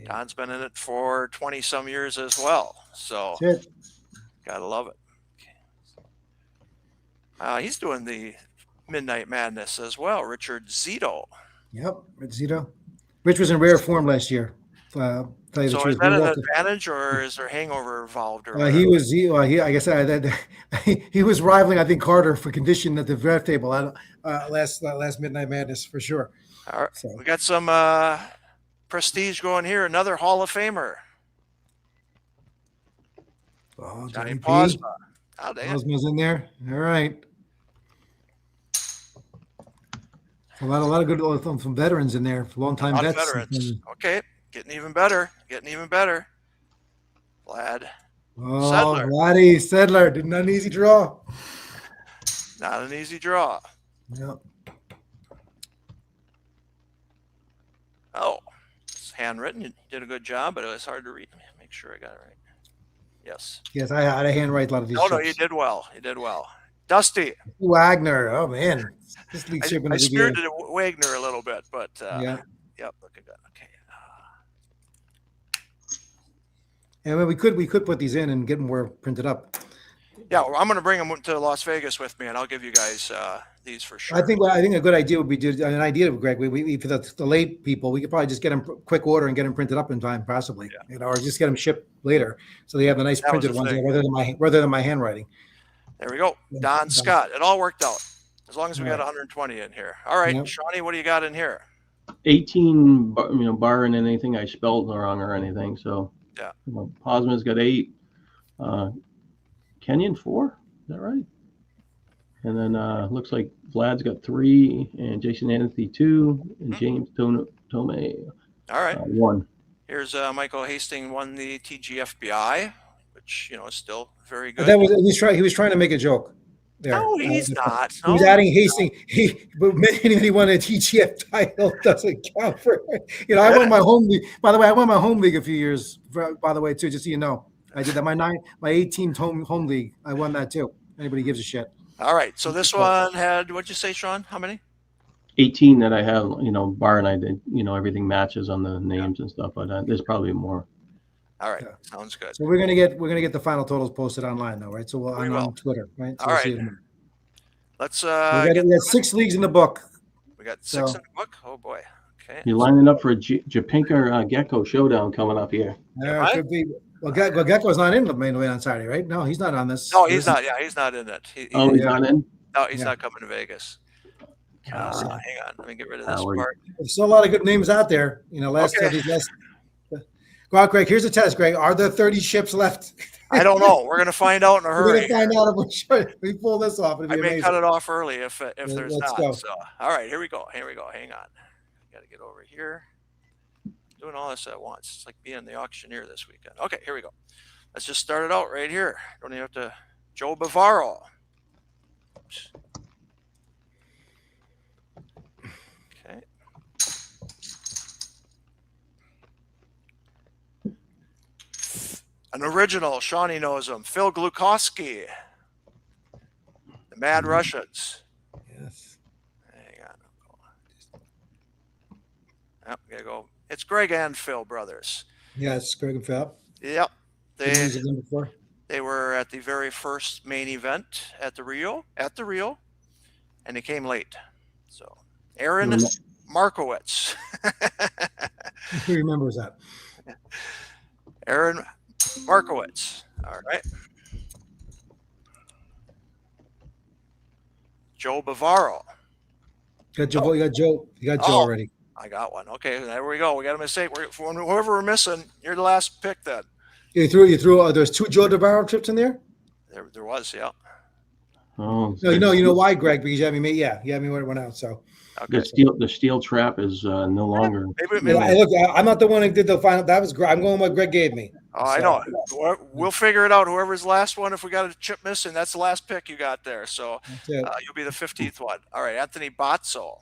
Don's been in it for 20 some years as well. So gotta love it. He's doing the Midnight Madness as well. Richard Zito. Yep, Zito. Rich was in rare form last year. Tell you the So truth. is that an advantage, or is there hangover involved? Or he I guess he was rivaling, I think, Carter for condition at the draft table last Midnight Madness for sure. All right. So we got some prestige going here. Another Hall of Famer. Oh, Johnny Posma. Posma's in there. All right. A lot of good some veterans in there. Long-time vets. Veterans. Okay. Getting even better. Vlad. Sedler. Vladdy Sedler. Not an easy draw. Not an easy draw. Yep. Oh, it's handwritten. You did a good job, but it was hard to read. Make sure I got it right. Yes. Yes, I had to handwrite a lot of these. No, you did well. Dusty Wagner. Oh man, this league I spirited Wagner a little bit, but yep, looking good. Okay. And we could put these in and get them where printed up. Yeah, well, I'm going to bring them to Las Vegas with me, and I'll give you guys these for sure. I think a good idea would be Greg. We for the late people, we could probably just get them quick order and get them printed up in time, possibly, or just get them shipped later, so they have the nice printed ones rather than my handwriting. There we go, Don Scott. It all worked out as long as we got 120 in here. All right, Shawnee, what do you got in here? 18, barring anything I spelled wrong or anything. So yeah, Posma's got 8. Kenyon 4, is that right? And then looks like Vlad's got 3, and Jason Anthony 2, and James Tome. All right, 1. Here's Michael Hastings won the TGFBI, which is still very good. That was he was trying to make a joke. There. No, he's not. He was adding Hastings. But he won a TGF title doesn't count for. I won my home league. By the way, I won my home league a few years. By the way, too, just so you know. I did that. My 18 home league. I won that too. Anybody gives a shit. All right. So this one had, what'd you say, Sean? How many? 18 that I have, barring I did, everything matches on the names and stuff, but there's probably more. All right. Sounds good. So we're gonna get the final totals posted online though, right? So we'll on Twitter, right? So all right. Let's we got 6 leagues in the book. We got 6 in the book. Oh boy. Okay. You're lining up for a Japinka Gecko showdown coming up here. Yeah, it could be. Well, Gecko's not in the main event on Saturday, right? No, he's not on this. No, he's not. Yeah, he's not in it. He's not in? No, he's not coming to Vegas. Hang on. Let me get rid of this part. There's still a lot of good names out there. Go out, Greg. Here's a test, Greg. Are there 30 ships left? I don't know. We're going to find out in a hurry. We're going to find out if we pull this off. I may cut it off early if there's not. Go. So, all right, here we go. Hang on. Got to get over here. Doing all this at once. It's like being the auctioneer this weekend. Okay, here we go. Let's just start it out right here. Don't even have to. Joe Bavaro. Oops. Okay. An original. Shawnee knows him. Phil Glukowski. The Mad Russians. Yes. Hang on. Oh, we gotta go. It's Greg and Phil brothers. Yeah, it's Greg and Phil. Yep. They were at the very first main event at the Rio, and they came late. So Aaron Markowitz. Who remembers that? Aaron Markowitz. All right. Joe Bavaro. You got Joe already. I got one. Okay, there we go. We got a mistake. Whoever we're missing, you're the last pick then. You threw. There's 2 Joe Bavaro trips in there. There was, yeah. Oh, no, you know why, Greg? Because you had me when it went out. So okay. The steel trap is no longer. Maybe. Look, I'm not the one who did the final. That was. I'm going what Greg gave me. Oh, I know. We'll figure it out. Whoever's last one, if we got a chip missing, that's the last pick you got there. So you'll be the 15th one. All right, Anthony Botso.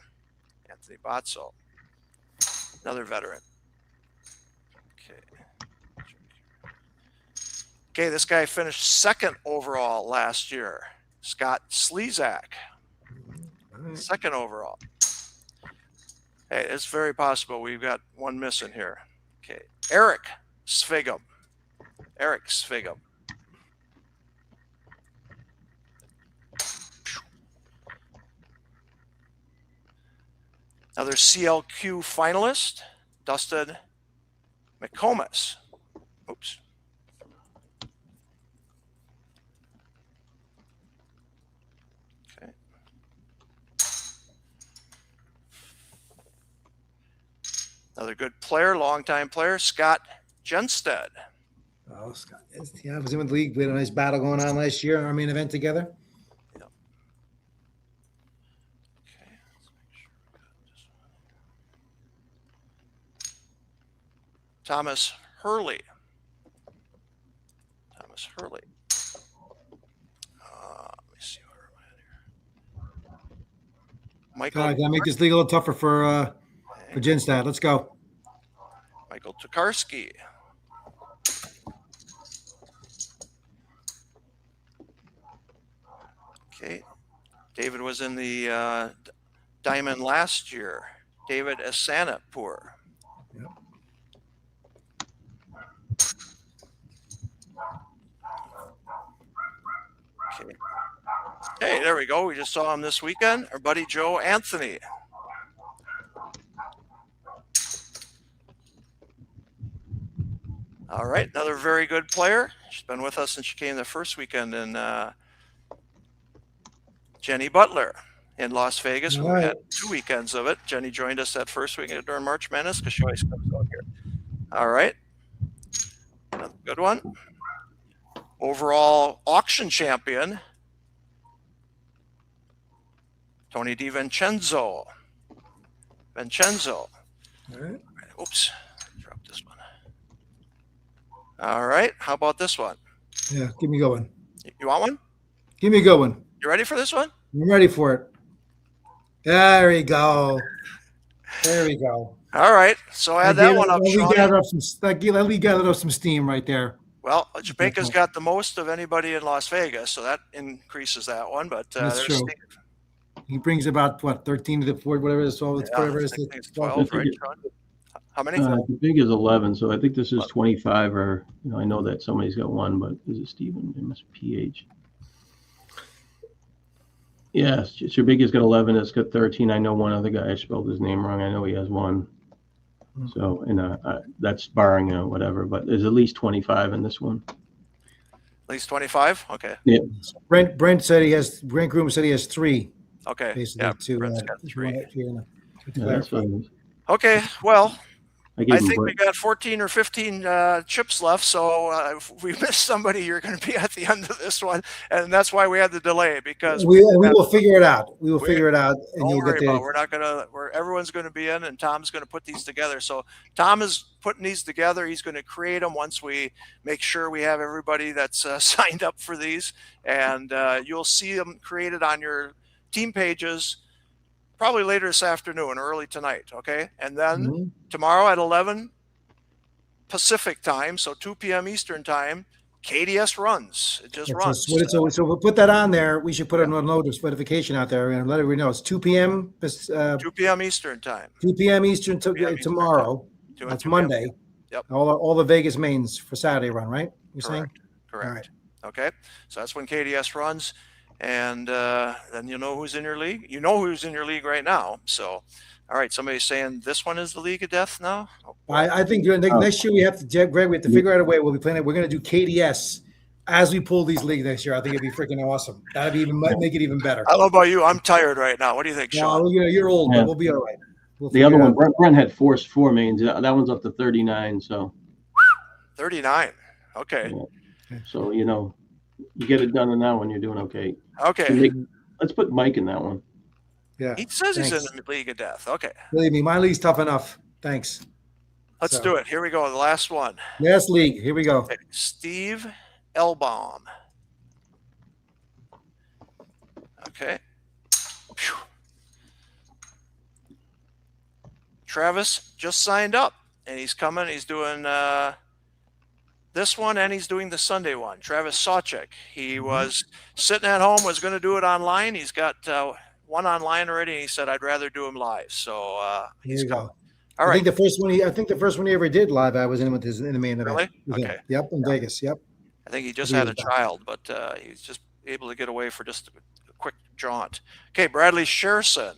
Another veteran. Okay, this guy finished 2nd overall last year. Scott Slezak. Second overall. Hey, it's very possible we've got one missing here. Okay. Eric Svigum. Eric Svigum. Another CLQ finalist, Dustin McComas. Oops. Okay. Another good player, longtime player, Scott Jenstead. Oh, Scott. Yeah, I was in the league. We had a nice battle going on last year in our main event together. Yep. Okay. Let's make sure we got this one. Thomas Hurley. Thomas Hurley. Let me see where am I at here. Michael. Gotta make this league a little tougher for Jinstad. Let's go. Michael Tokarski. Okay. David was in the Diamond last year. David Asanapur. Yep. Okay. Hey, there we go. We just saw him this weekend. Our buddy Joe Anthony. All right, another very good player. She's been with us since she came the first weekend in Jenny Butler in Las Vegas. We had 2 weekends of it. Jenny joined us that first weekend during March Madness because she always comes out here. All right. Another good one. Overall auction champion, Tony DiVincenzo. Vincenzo. All right. Oops. Drop this one. All right. How about this one? Yeah, give me a good one. You want one? Give me a good one. You ready for this one? I'm ready for it. There we go. There we go. All right. So I had that one up. Let me gather up some steam right there. Well, Jamaica's got the most of anybody in Las Vegas, so that increases that one. But that's true. Steve. He brings about 13 to the 4, whatever it is. So it's whatever it is. I think it's 12, right, Sean? How many? I think is 11. So I think this is 25. Or I know that somebody's got one, but is it Stephen? It must be PH. Yes, Sherbiga's got 11. It's got 13. I know one other guy. I spelled his name wrong. I know he has one. So, and that's barring whatever, but there's at least 25 in this one. At least 25? Okay. Yeah. Brent Groom said he has 3. Okay. Basically, yeah, Brent's got 3. That's fine. Okay. Well, I think him we got 14 or 15 chips left. So if we missed somebody, you're going to be at the end of this one. And that's why we had the delay, because we will figure it out. We will figure it out. And don't worry about it. We're not going to, everyone's going to be in, and Tom's going to put these together. So Tom is putting these together. He's going to create them once we make sure we have everybody that's signed up for these. And you'll see them created on your team pages probably later this afternoon or early tonight, okay? And then tomorrow at 11 Pacific time, so 2 p.m. Eastern time, KDS runs. It just runs. So we'll put that on there. We should put a notification out there and let everyone know. It's 2 p.m. 2 p.m. Eastern time. 2 p.m. Eastern tomorrow. That's Monday. Yep. All the Vegas mains for Saturday run, right? You're saying? Correct. All right. Okay. So that's when KDS runs. And then you'll know who's in your league. You know who's in your league right now. So, all right, somebody's saying this one is the League of Death now? I think next year we have to, Greg, we have to figure out a way. We'll be playing. We're going to do KDS as we pull these leagues next year. I think it'd be freaking awesome. That'd be make it even better. I don't know about you. I'm tired right now. What do you think, Sean? No, you're old, but we'll be all right. The other one, Brent had 4 mains. That one's up to 39. So 39. Okay. Yeah. So, you get it done in that one, you're doing okay. Okay. Let's put Mike in that one. Yeah. He says he's in the League of Death. Okay. Believe me, my league's tough enough. Thanks. Let's do it. Here we go. The last one. Last league. Here we go. Okay. Steve Elbaum. Okay. Whew. Travis just signed up, and he's coming. He's doing this one, and he's doing the Sunday one. Travis Sawchik. He was sitting at home, was going to do it online. He's got one online already, and he said I'd rather do him live. So he's coming. Go. All right. I think the first one he ever did live, I was in with in the main event. Really? Okay. Yep, in Vegas. Yep. I think he just had a child, but he's just able to get away for just a quick jaunt. Okay, Bradley Sherson.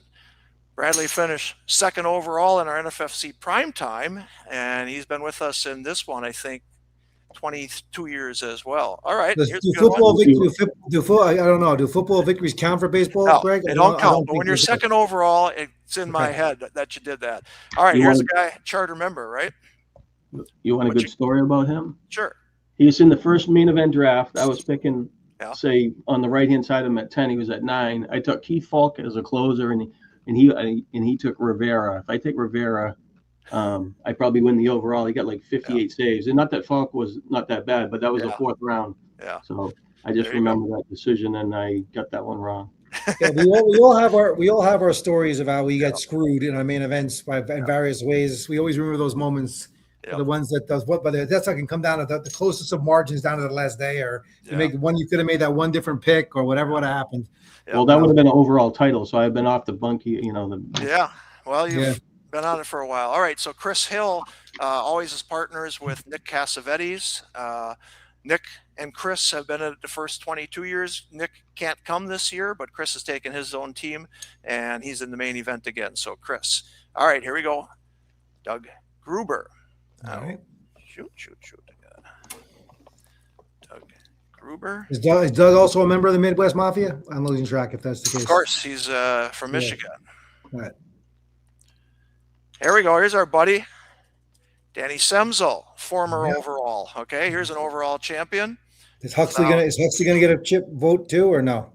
Bradley finished second overall in our NFFC primetime, and he's been with us in this one, I think, 22 years as well. All right. Do football victories count for baseball, no, Greg? They don't count. But when you're second overall, it's in my head that you did that. All right, here's a guy, charter member, right? You want a good story about him? Sure. He's in the first main event draft. I was picking, say, on the right-hand side of him at 10. He was at 9. I took Keith Falk as a closer, and he took Rivera. If I take Rivera, I probably win the overall. He got like 58 saves, and not that Falk was not that bad, but that was the 4th round. Yeah. So I just remember that decision, and I got that one wrong. Yeah, we all have our stories of how we got screwed in our main events in various ways. We always remember those moments. The ones that does what, but that's not can come down to the closest of margins down to the last day, or you make one. You could have made that one different pick, or whatever would have happened. Well, that would have been an overall title, so I've been off the bunkie. Well, you've been on it for a while. All right, so Chris Hill always is partners with Nick Cassavetes. Nick and Chris have been at the first 22 years. Nick can't come this year, but Chris has taken his own team, and he's in the main event again. So Chris. All right, here we go. Doug Gruber. All right. Shoot. Doug Gruber. Is Doug also a member of the Midwest Mafia? I'm losing track if that's the case. Of course, he's from Michigan. All right. Here we go. Here's our buddy, Danny Semzel, former overall. Okay, here's an overall champion. Is Huxley gonna get a chip vote too, or no?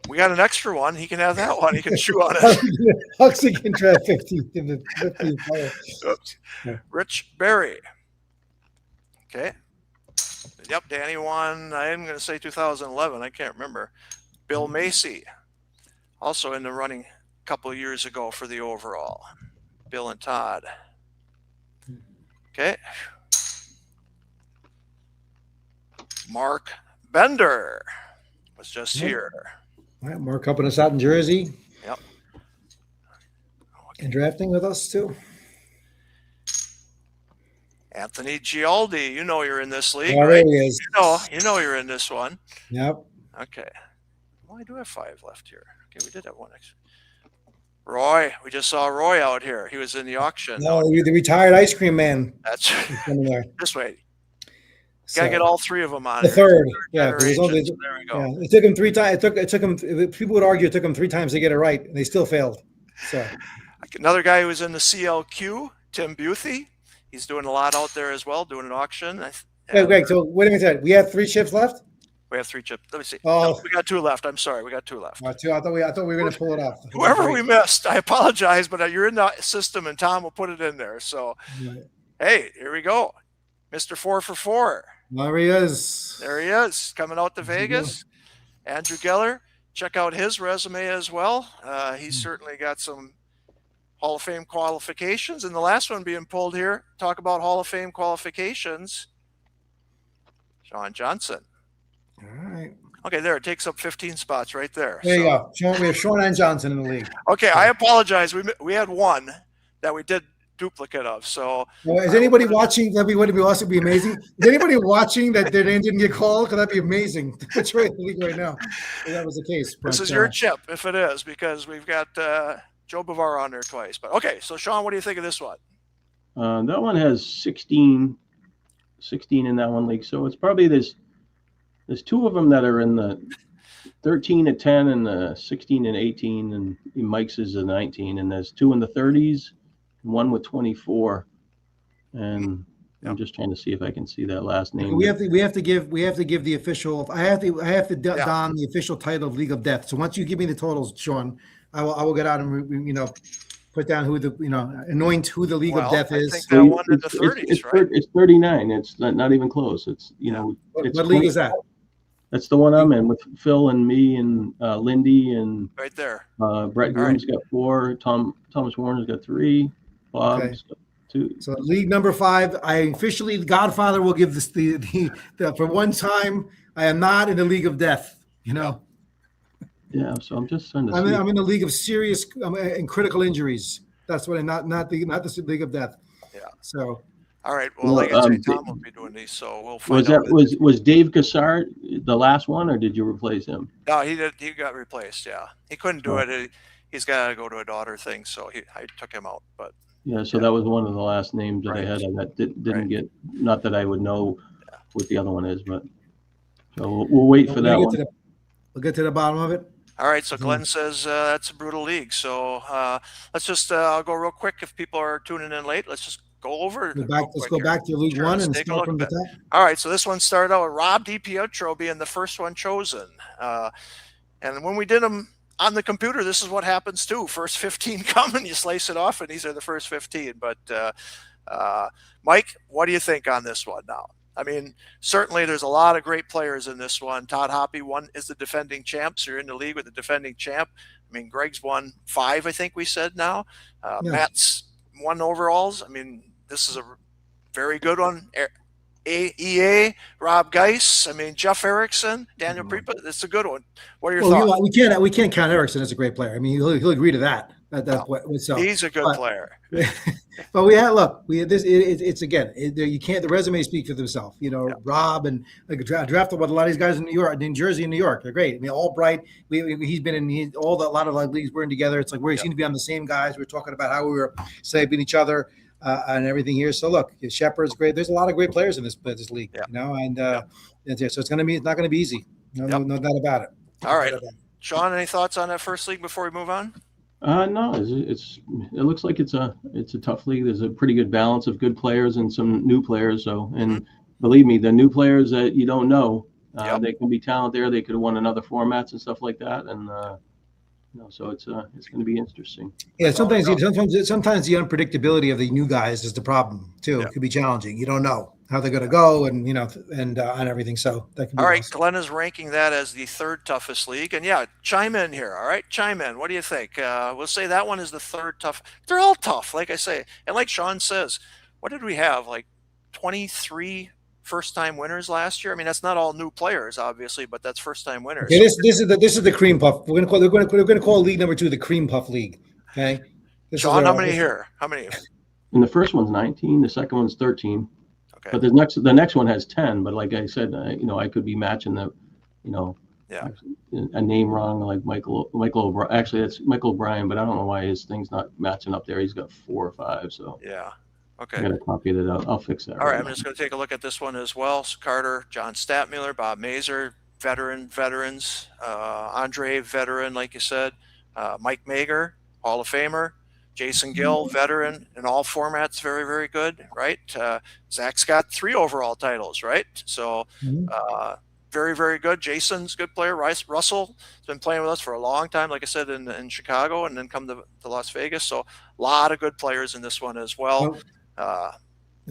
We got an extra one. He can have that one. He can chew on it. Huxley can draft 50 player. Oops. Yeah. Rich Berry. Okay. Yep, Danny won. I'm going to say 2011. I can't remember. Bill Macy, also in the running a couple of years ago for the overall. Bill and Todd. Okay. Mark Bender was just here. All right, Mark helping us out in Jersey. Yep. And drafting with us too. Anthony Gialdi, you know you're in this league, right? There he is. You know you're in this one. Yep. Okay. Well, I do have 5 left here. Okay, we did have one extra. Roy, we just saw Roy out here. He was in the auction. No, the retired ice cream man. That's this way. So, gotta get all 3 of them on. The third. Yeah. There we go. Yeah, it took him 3 times. It took him. People would argue it took him 3 times to get it right, and they still failed. So another guy who was in the CLQ, Tim Buthy. He's doing a lot out there as well, doing an auction. Hey, Greg, so wait a minute. We have 3 chips left? We have 3 chips. Let me see. Oh. No, we got 2 left. I'm sorry. We got 2 left. 2. I thought we were going to pull it off. Whoever we missed, I apologize, but you're in the system, and Tom will put it in there. So, Hey, here we go. Mr. 4 for 4. There he is. There he is, coming out to Vegas. Andrew Geller. Check out his resume as well. He's certainly got some Hall of Fame qualifications. And the last one being pulled here, talk about Hall of Fame qualifications. Sean Johnson. All right. Okay, there. It takes up 15 spots right there. There you go. We have Sean and Johnson in the league. Okay, I apologize. We had one that we did duplicate of. So is anybody watching? That'd be awesome. Be amazing. Is anybody watching that their name didn't get called? Because that'd be amazing. That's right in the league right now. If that was the case. This is your chip, if it is, because we've got Joe Bavar on there twice. But okay, so Sean, what do you think of this one? That one has 16 in that one league. So it's probably there's 2 of them that are in the 13 and 10 and the 16 and 18, and Mike's is a 19, and there's 2 in the 30s, and 1 with 24. And I'm just trying to see if I can see that last name. We have to give the official. I have to don the official title of League of Death. So once you give me the totals, Sean, I will get out and put down who the anoint who the League of Death is. I think that one in the 30s, right? It's 39. It's not even close. It's what league is that? That's the one I'm in with Phil and me and Lindy and right there. Brett Groom's got 4. Thomas Warner's got 3. Bob's got 2. So league number 5. I officially, the Godfather will give this the for one time. I am not in the League of Death. Yeah, so I'm just trying to I'm see. I'm in the league of serious and critical injuries. That's what not the league of death. Yeah. So. All right. Well, like I say, Tom will be doing these, so we'll find out. Was Dave Gassard the last one, or did you replace him? No, he did. He got replaced. Yeah, he couldn't do Oh. it. He's got to go to a daughter thing, so I took him out. But Yeah, so that was one of the last names that I had that didn't get. Not that I would know what the other one is, but so we'll wait for that one. We'll get to the bottom of it. All right. So Glenn says that's a brutal league. So let's just I'll go real quick. If people are tuning in late, let's just go over. Let's go back to League One and start from the top. All right. So this one started out with Rob DiPietro being the first one chosen. And when we did them on the computer, this is what happens too. First 15 come and you slice it off, and these are the first 15. But Mike, what do you think on this one now? I mean, certainly there's a lot of great players in this one. Todd Hoppe is the defending champ, so you're in the league with the defending champ. I mean, Greg's won 5, I think we said now. Matt's won overalls. I mean, this is a very good one. EA, Rob Geis, I mean, Jeff Erickson, Daniel Prepa. It's a good one. What are your thoughts? We can't count Erickson as a great player. I mean, he'll agree to that. He's a good player. But it's again, you can't. The resumes speak for themselves. You know, Rob and drafted what a lot of these guys in New York, in Jersey, and New York. They're great. I mean, Albright. He's been in a lot of leagues we're in together. It's like we seem to be on the same guys. We're talking about how we were saving each other. And everything here. So look, Shepard's great. There's a lot of great players in this league, you know, and so it's not going to be easy. No doubt about it. All right, Sean, any thoughts on that first league before we move on? No, it looks like it's a tough league. There's a pretty good balance of good players and some new players. So, and believe me, the new players that you don't know, they can be talented there. They could have won in other formats and stuff like that. And so it's going to be interesting. Yeah, sometimes the unpredictability of the new guys is the problem too. It could be challenging. You don't know how they're going to go, and and everything. So that can be all right. Awesome. Glenn is ranking that as the 3rd toughest league, and chime in here. All right, chime in. What do you think? We'll say that one is the 3rd tough. They're all tough, like I say, and like Sean says, what did we have? Like 23 first-time winners last year. I mean, that's not all new players, obviously, but that's first-time winners. Okay, this is the cream puff. We're going to call league number 2 the cream puff league. Okay. Sean, how many here? How many? And the first one's 19. The second one's 13. Okay. But the next one has 10. But like I said, I could be matching a name wrong, like Michael O'Brien. Actually, that's Michael O'Brien, but I don't know why his thing's not matching up there. He's got 4 or 5. So yeah. Okay. I got a copy that I'll fix that. All right, I'm just going to take a look at this one as well. So Carter, John Statmuller, Bob Mazer, veterans, Andre, veteran, like you said, Mike Mager, Hall of Famer, Jason Gill, veteran in all formats, very, very good, right? Zach's got 3 overall titles, right? So very, very good. Jason's a good player. Russell has been playing with us for a long time, like I said, in Chicago, and then come to Las Vegas. So a lot of good players in this one as well.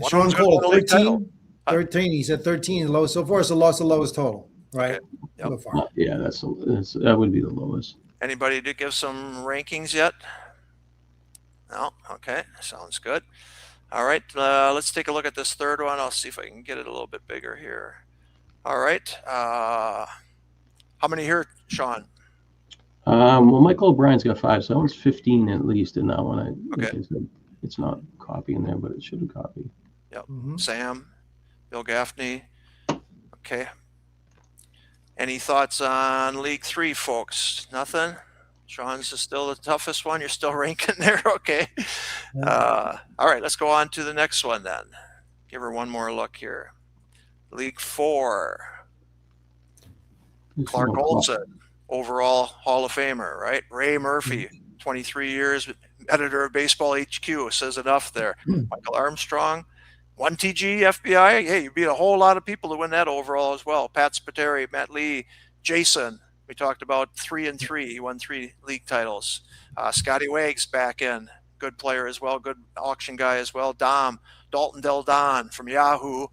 Sean Cole, 13. He said 13 is low. So far, it's the lowest total, right? Okay. So far. Yeah, that would be the lowest. Anybody to give some rankings yet? No? Okay, sounds good. All right, let's take a look at this 3rd one. I'll see if I can get it a little bit bigger here. All right. How many here, Sean? Well, Michael O'Brien's got 5, so that one's 15 at least in that one. Okay. It's not copying there, but it should have copied. Yep. Sam, Bill Gaffney. Okay. Any thoughts on League 3, folks? Nothing? Sean's is still the toughest one. You're still ranking there? Okay. All right, let's go on to the next one then. Give her one more look here. League 4. Clark Olson, overall Hall of Famer, right? Ray Murphy, 23 years, editor of Baseball HQ, says enough there. Michael Armstrong, 1TG FBI. Hey, you beat a whole lot of people to win that overall as well. Pat Spateri, Matt Lee, Jason. We talked about 3-3. He won 3 league titles. Scotty Wags back in. Good player as well. Good auction guy as well. Dalton Del Don from Yahoo.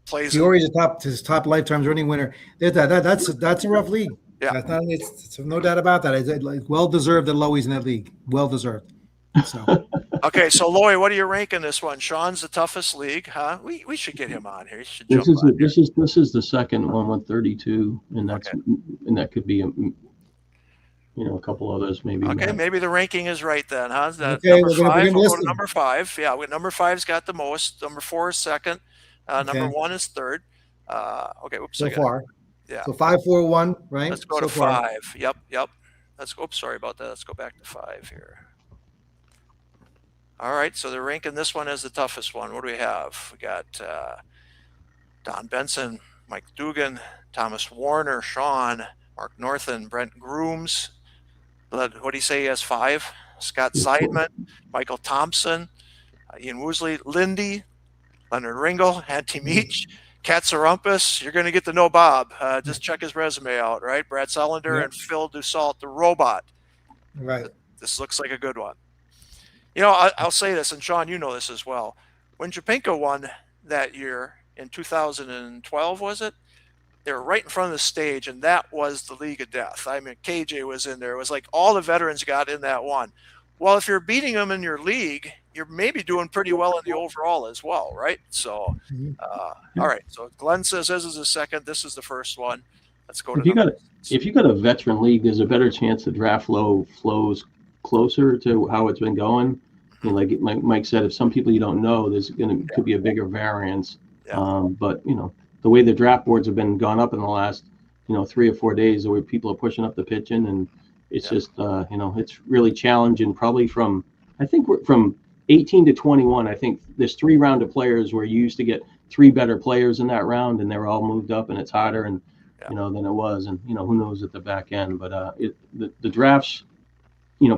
Plays. He's his top lifetime running winner. That's a rough league. Yeah, it's no doubt about that. It's like well deserved that Loey's in that league. Well deserved. So. Okay, so Loey, what are you ranking this one? Sean's the toughest league, huh? We should get him on here. He should this is the second one with 32, and that could be a couple others maybe. Okay, maybe the ranking is right then, huh? Okay, Number we're gonna 5, we'll list go to them. number 5. Yeah, number 5's got the most. Number 4 is second. Number Okay. 1 is third. Okay, oops, So far. yeah. So 5, 4, 1, right? Let's go so to far. 5. Yep. Let's go. Oops, sorry about that. Let's go back to 5 here. All right, so they're ranking this one as the toughest one. What do we have? We got Don Benson, Mike Dugan, Thomas Warner, Sean, Mark Northen, Brent Grooms. What do you say he has 5? Scott Seidman, Michael Thompson, Ian Woosley, Lindy, Leonard Ringle, Antti Meach, Katsarumpus. You're going to get to know Bob. Just check his resume out, right? Brad Sullender and Phil Dussault, the robot. Right. This looks like a good one. I'll say this, and Sean, you know this as well. When Jepinko won that year in 2012, was it? They were right in front of the stage, and that was the League of Death. I mean, KJ was in there. It was like all the veterans got in that one. Well, if you're beating them in your league, you're maybe doing pretty well in the overall as well, right? So, all right. So Glenn says this is the second. This is the first one. Let's go to if you got a veteran league, there's a better chance the draft flows closer to how it's been going. Like Mike said, if some people you don't know, could be a bigger variance. Yeah. But the way the draft boards have been gone up in the last 3 or 4 days, the way people are pushing up the pitching, and it's just it's really challenging. Probably from 18 to 21, I think there's 3 round of players where you used to get 3 better players in that round, and they're all moved up, and it's harder and than it was, and who knows at the back end. But the drafts,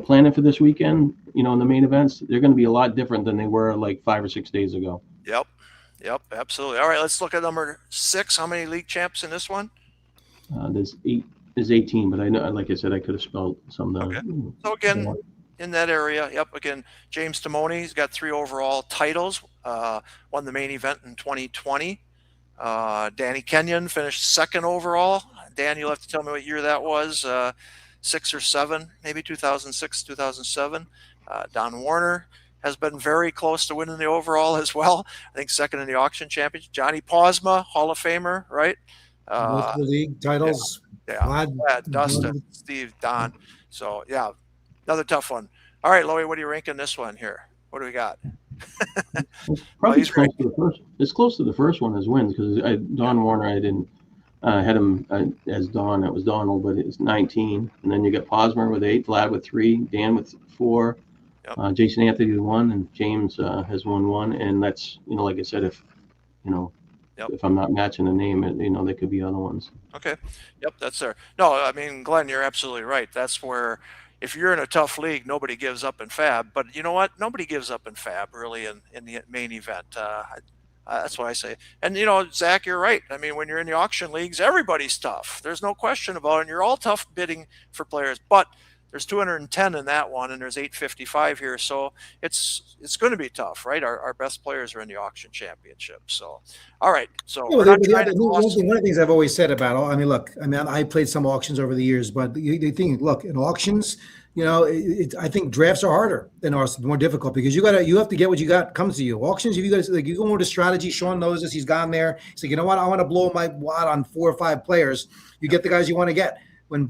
planning for this weekend, in the main events, they're going to be a lot different than they were like 5 or 6 days ago. Yep, absolutely. All right, let's look at number 6. How many league champs in this one? There's 18, but I know, like I said, I could have spelled some of them. So again, in that area, again, James Timoni, he's got 3 overall titles, won the main event in 2020. Danny Kenyon finished 2nd overall. Dan, you'll have to tell me what year that was, 6 or 7, maybe 2006, 2007. Don Warner has been very close to winning the overall as well. I think 2nd in the auction championship. Johnny Posma, Hall of Famer, right? Multiple league titles. Dustin, Steve, Don. So, another tough one. All right, Loey, what are you ranking this one here? What do we got? Probably close to the first. It's close to the first one as wins, because Don Warner, I didn't had him as Don. It was Donald, but it's 19. And then you got Posmer with 8, Vlad with 3, Dan with 4. Jason Anthony with 1, and James has won 1, and that's like I said, if I'm not matching a name, there could be other ones. Okay, that's there. No, I mean, Glenn, you're absolutely right. That's where, if you're in a tough league, nobody gives up in Fab. But you know what? Nobody gives up in Fab really in the main event. That's what I say. And Zach, you're right. I mean, when you're in the auction leagues, everybody's tough. There's no question about it. And you're all tough bidding for players, but there's 210 in that one, and there's 855 here, so it's going to be tough, right? Our best players are in the auction championship. So, all right. So one of the things I've always said about, I played some auctions over the years, but the thing, look, in auctions, I think drafts are harder than ours, more difficult, because you have to get what you got comes to you. Auctions, if you guys you go into strategy, Sean knows this. He's gone there. He's like, you know what? I want to blow my wad on 4 or 5 players. You get the guys you want to get. When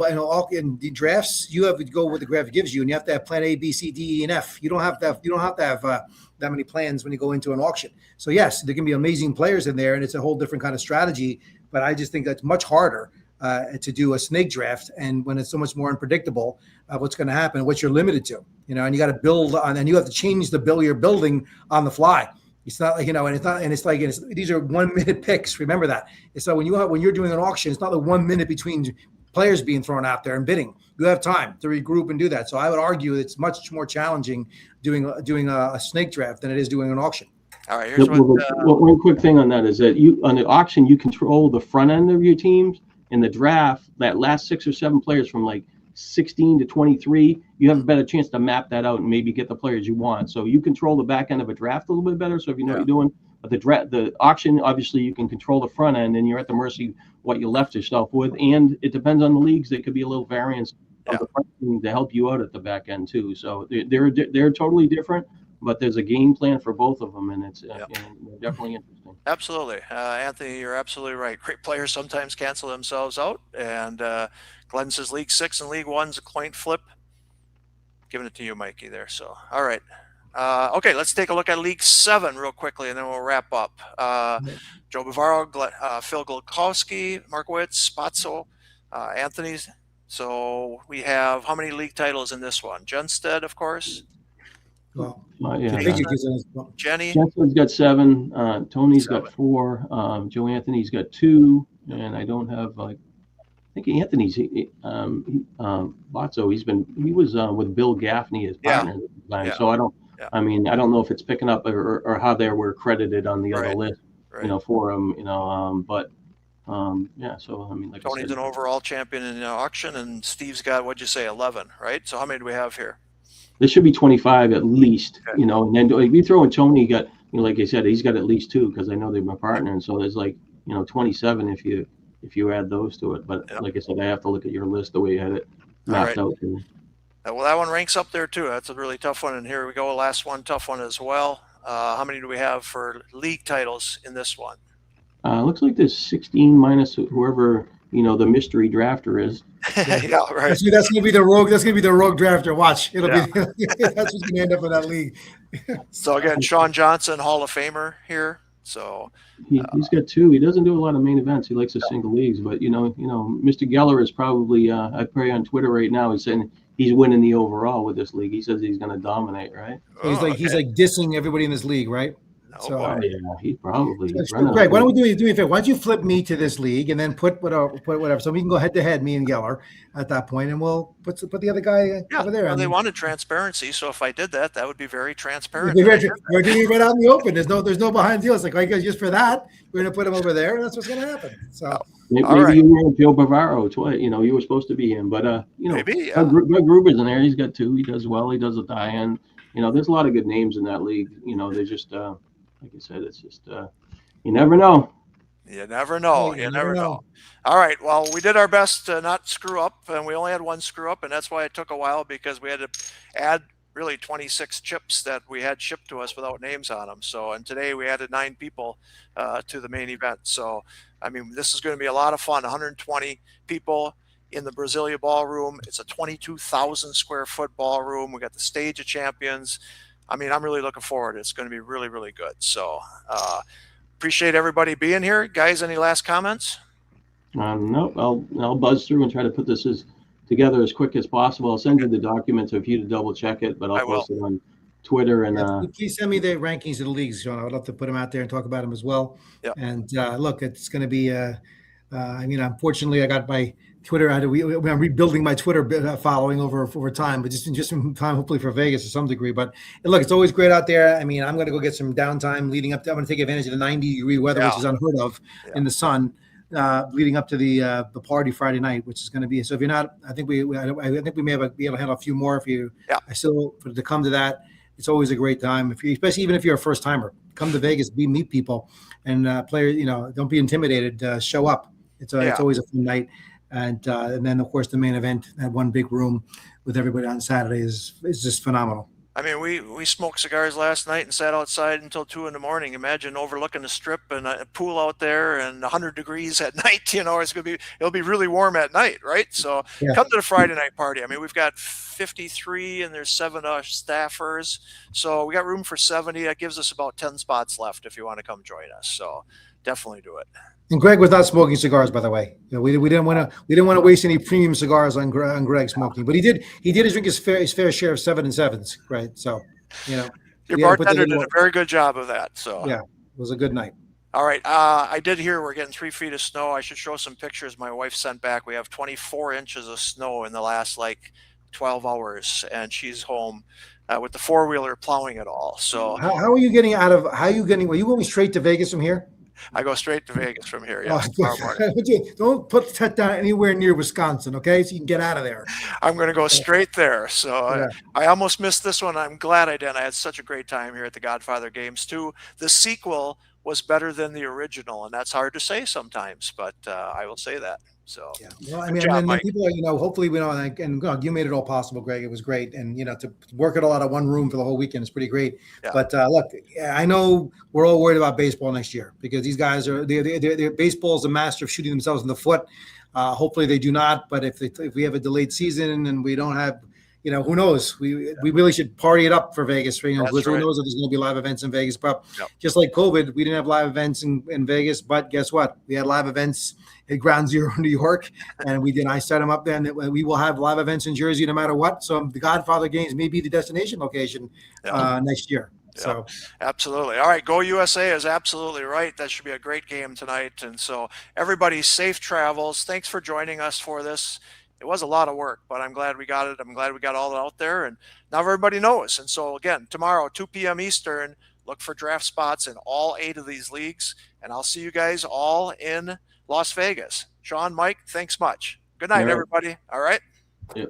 in the drafts, you have to go with the graph gives you, and you have to have plan A, B, C, D, E, and F. You don't have to have that many plans when you go into an auction. So yes, there can be amazing players in there, and it's a whole different kind of strategy. But I just think that's much harder to do a snake draft, and when it's so much more unpredictable what's going to happen, what you're limited to, and you got to build on, and you have to change the bill you're building on the fly. It's not like, these are 1 minute picks. Remember that. So when you're doing an auction, it's not like 1 minute between players being thrown out there and bidding. You have time to regroup and do that. So I would argue it's much more challenging doing a snake draft than it is doing an auction. All right. Here's one quick thing on that is that on the auction, you control the front end of your teams. In the draft, that last 6 or 7 players from like 16 to 23, you have a better chance to map that out and maybe get the players you want. So you control the back end of a draft a little bit better. So if you know what you're doing, but the auction, obviously you can control the front end, and you're at the mercy what you left yourself with. And it depends on the leagues. There could be a little variance of the front end to help you out at the back end too. So they're totally different, but there's a game plan for both of them, and it's and they're definitely interesting. Absolutely. Anthony, you're absolutely right. Great players sometimes cancel themselves out, and Glenn says League 6 and League 1's a coin flip. Giving it to you, Mikey, there. So, all right. Okay, let's take a look at League 7 real quickly, and then we'll wrap up. Joe Bavaro, Phil Golkowski, Markowitz, Spazzo, Anthony's. So we have how many league titles in this one? Jenstead, of course. Well, Jenny. Jensen's got 7. Tony's got 4. Joe Anthony's got 2. And I don't have, I think Anthony's, Bozzo, he was with Bill Gaffney as partner at the time. So I don't know if it's picking up or how they were credited on the other list, for him, so I mean, like Tony's an overall champion in the auction, and Steve's got, what'd you say, 11, right? So how many do we have here? There should be 25 at least, and then if you throw in Tony, you got, like I said, he's got at least 2 because I know they're my partner, and so there's 27 if you add those to it. But like I said, I have to look at your list the way you had it mapped out. Well, that one ranks up there too. That's a really tough one. And here we go. Last one, tough one as well. How many do we have for league titles in this one? Looks like there's 16 minus whoever, the mystery drafter is. Yeah, right. That's gonna be the rogue. That's gonna be the rogue drafter. Watch, it'll be. That's what's gonna end up in that league. So again, Sean Johnson, Hall of Famer here. So he's got 2. He doesn't do a lot of main events. He likes the single leagues, but Mr. Geller is probably. I pray on Twitter right now. He's saying he's winning the overall with this league. He says he's going to dominate, right? He's like dissing everybody in this league, right? Yeah, he probably. Greg, why don't we do me a favor? Why don't you flip me to this league and then put whatever, so we can go head to head, me and Geller, at that point, and we'll put the other guy over there. Well, they wanted transparency, so if I did that, that would be very transparent. We're doing it right out in the open. There's no behind the deals. Like, just for that, we're going to put him over there, and that's what's going to happen. So maybe you were Joe Bavaro twice. You were supposed to be him, but maybe Greg Gruber's in there. He's got 2. He does well. He does a tie-in. There's a lot of good names in that league. They're just. Like I said, it's just you never know. You never know. You never know. All right. Well, we did our best to not screw up, and we only had one screw up, and that's why it took a while, because we had to add really 26 chips that we had shipped to us without names on them. So, and today we added 9 people to the main event. So, I mean, this is going to be a lot of fun. 120 people in the Brasilia ballroom. It's a 22,000 square foot ballroom. We got the stage of champions. I mean, I'm really looking forward. It's going to be really, really good. So appreciate everybody being here. Guys, any last comments? No, I'll buzz through and try to put this together as quick as possible. I'll send you the documents for you to double check it, but I'll post it on Twitter. And please send me the rankings of the leagues, Sean. I would love to put them out there and talk about them as well. Yep. And look, it's going to be, unfortunately, I got my Twitter. I'm rebuilding my Twitter following over time, but just in time, hopefully for Vegas to some degree. But look, it's always great out there. I mean, I'm going to go get some downtime leading up to. I'm going to take advantage of the 90-degree weather, which is unheard of in the sun, leading up to the party Friday night, which is going to be. So if you're not, I think we may be able to handle a few more. If you, I still to come to that. It's always a great time. Especially even if you're a first timer, come to Vegas, meet people, and players. Don't be intimidated. Show up. It's always a fun night. And then, of course, the main event, that one big room with everybody on Saturday is just phenomenal. I mean, we smoked cigars last night and sat outside until 2 a.m. Imagine overlooking the strip and a pool out there and 100 degrees at night. It'll be really warm at night, right? So come to the Friday night party. I mean, we've got 53 and there's 7 staffers. So we got room for 70. That gives us about 10 spots left if you want to come join us. So definitely do it. And Greg was not smoking cigars, by the way. We didn't want to waste any premium cigars on Greg smoking, but he did drink his fair share of 7 and 7s, right? So, your bartender did a very good job of that. So it was a good night. All right, I did hear we're getting 3 feet of snow. I should show some pictures my wife sent back. We have 24 inches of snow in the last 12 hours, and she's home with the 4-wheeler plowing it all. So how are you getting out of? Are you going straight to Vegas from here? I go straight to Vegas from here. Don't put that down anywhere near Wisconsin, okay? So you can get out of there. I'm going to go straight there. So I almost missed this one. I'm glad I didn't. I had such a great time here at the Godfather Games too. The sequel was better than the original, and that's hard to say sometimes, but I will say that. So well, I mean, people are, hopefully and you made it all possible, Greg. It was great, and to work it all out of one room for the whole weekend is pretty great. But look, I know we're all worried about baseball next year because these guys are baseball is a master of shooting themselves in the foot. Hopefully they do not. But if we have a delayed season and we don't have, who knows? We really should party it up for Vegas. Because who knows if there's going to be live events in Vegas. But just like COVID, we didn't have live events in Vegas. But guess what? We had live events at Ground Zero in New York, and I set them up then. We will have live events in Jersey no matter what. So the Godfather Games may be the destination location next year. So absolutely. All right. Go USA is absolutely right. That should be a great game tonight. And so everybody, safe travels. Thanks for joining us for this. It was a lot of work, but I'm glad we got it. I'm glad we got all out there, and now everybody knows. And so again, tomorrow, 2 p.m. Eastern, look for draft spots in all 8 of these leagues, and I'll see you guys all in Las Vegas. Sean, Mike, thanks much. Good night, everybody. All right. Yep.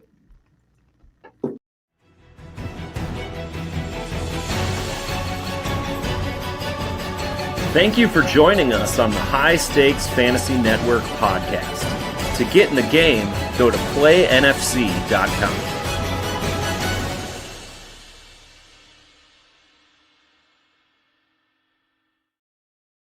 Thank you for joining us on the High Stakes Fantasy Network podcast. To get in the game, go to playnfc.com.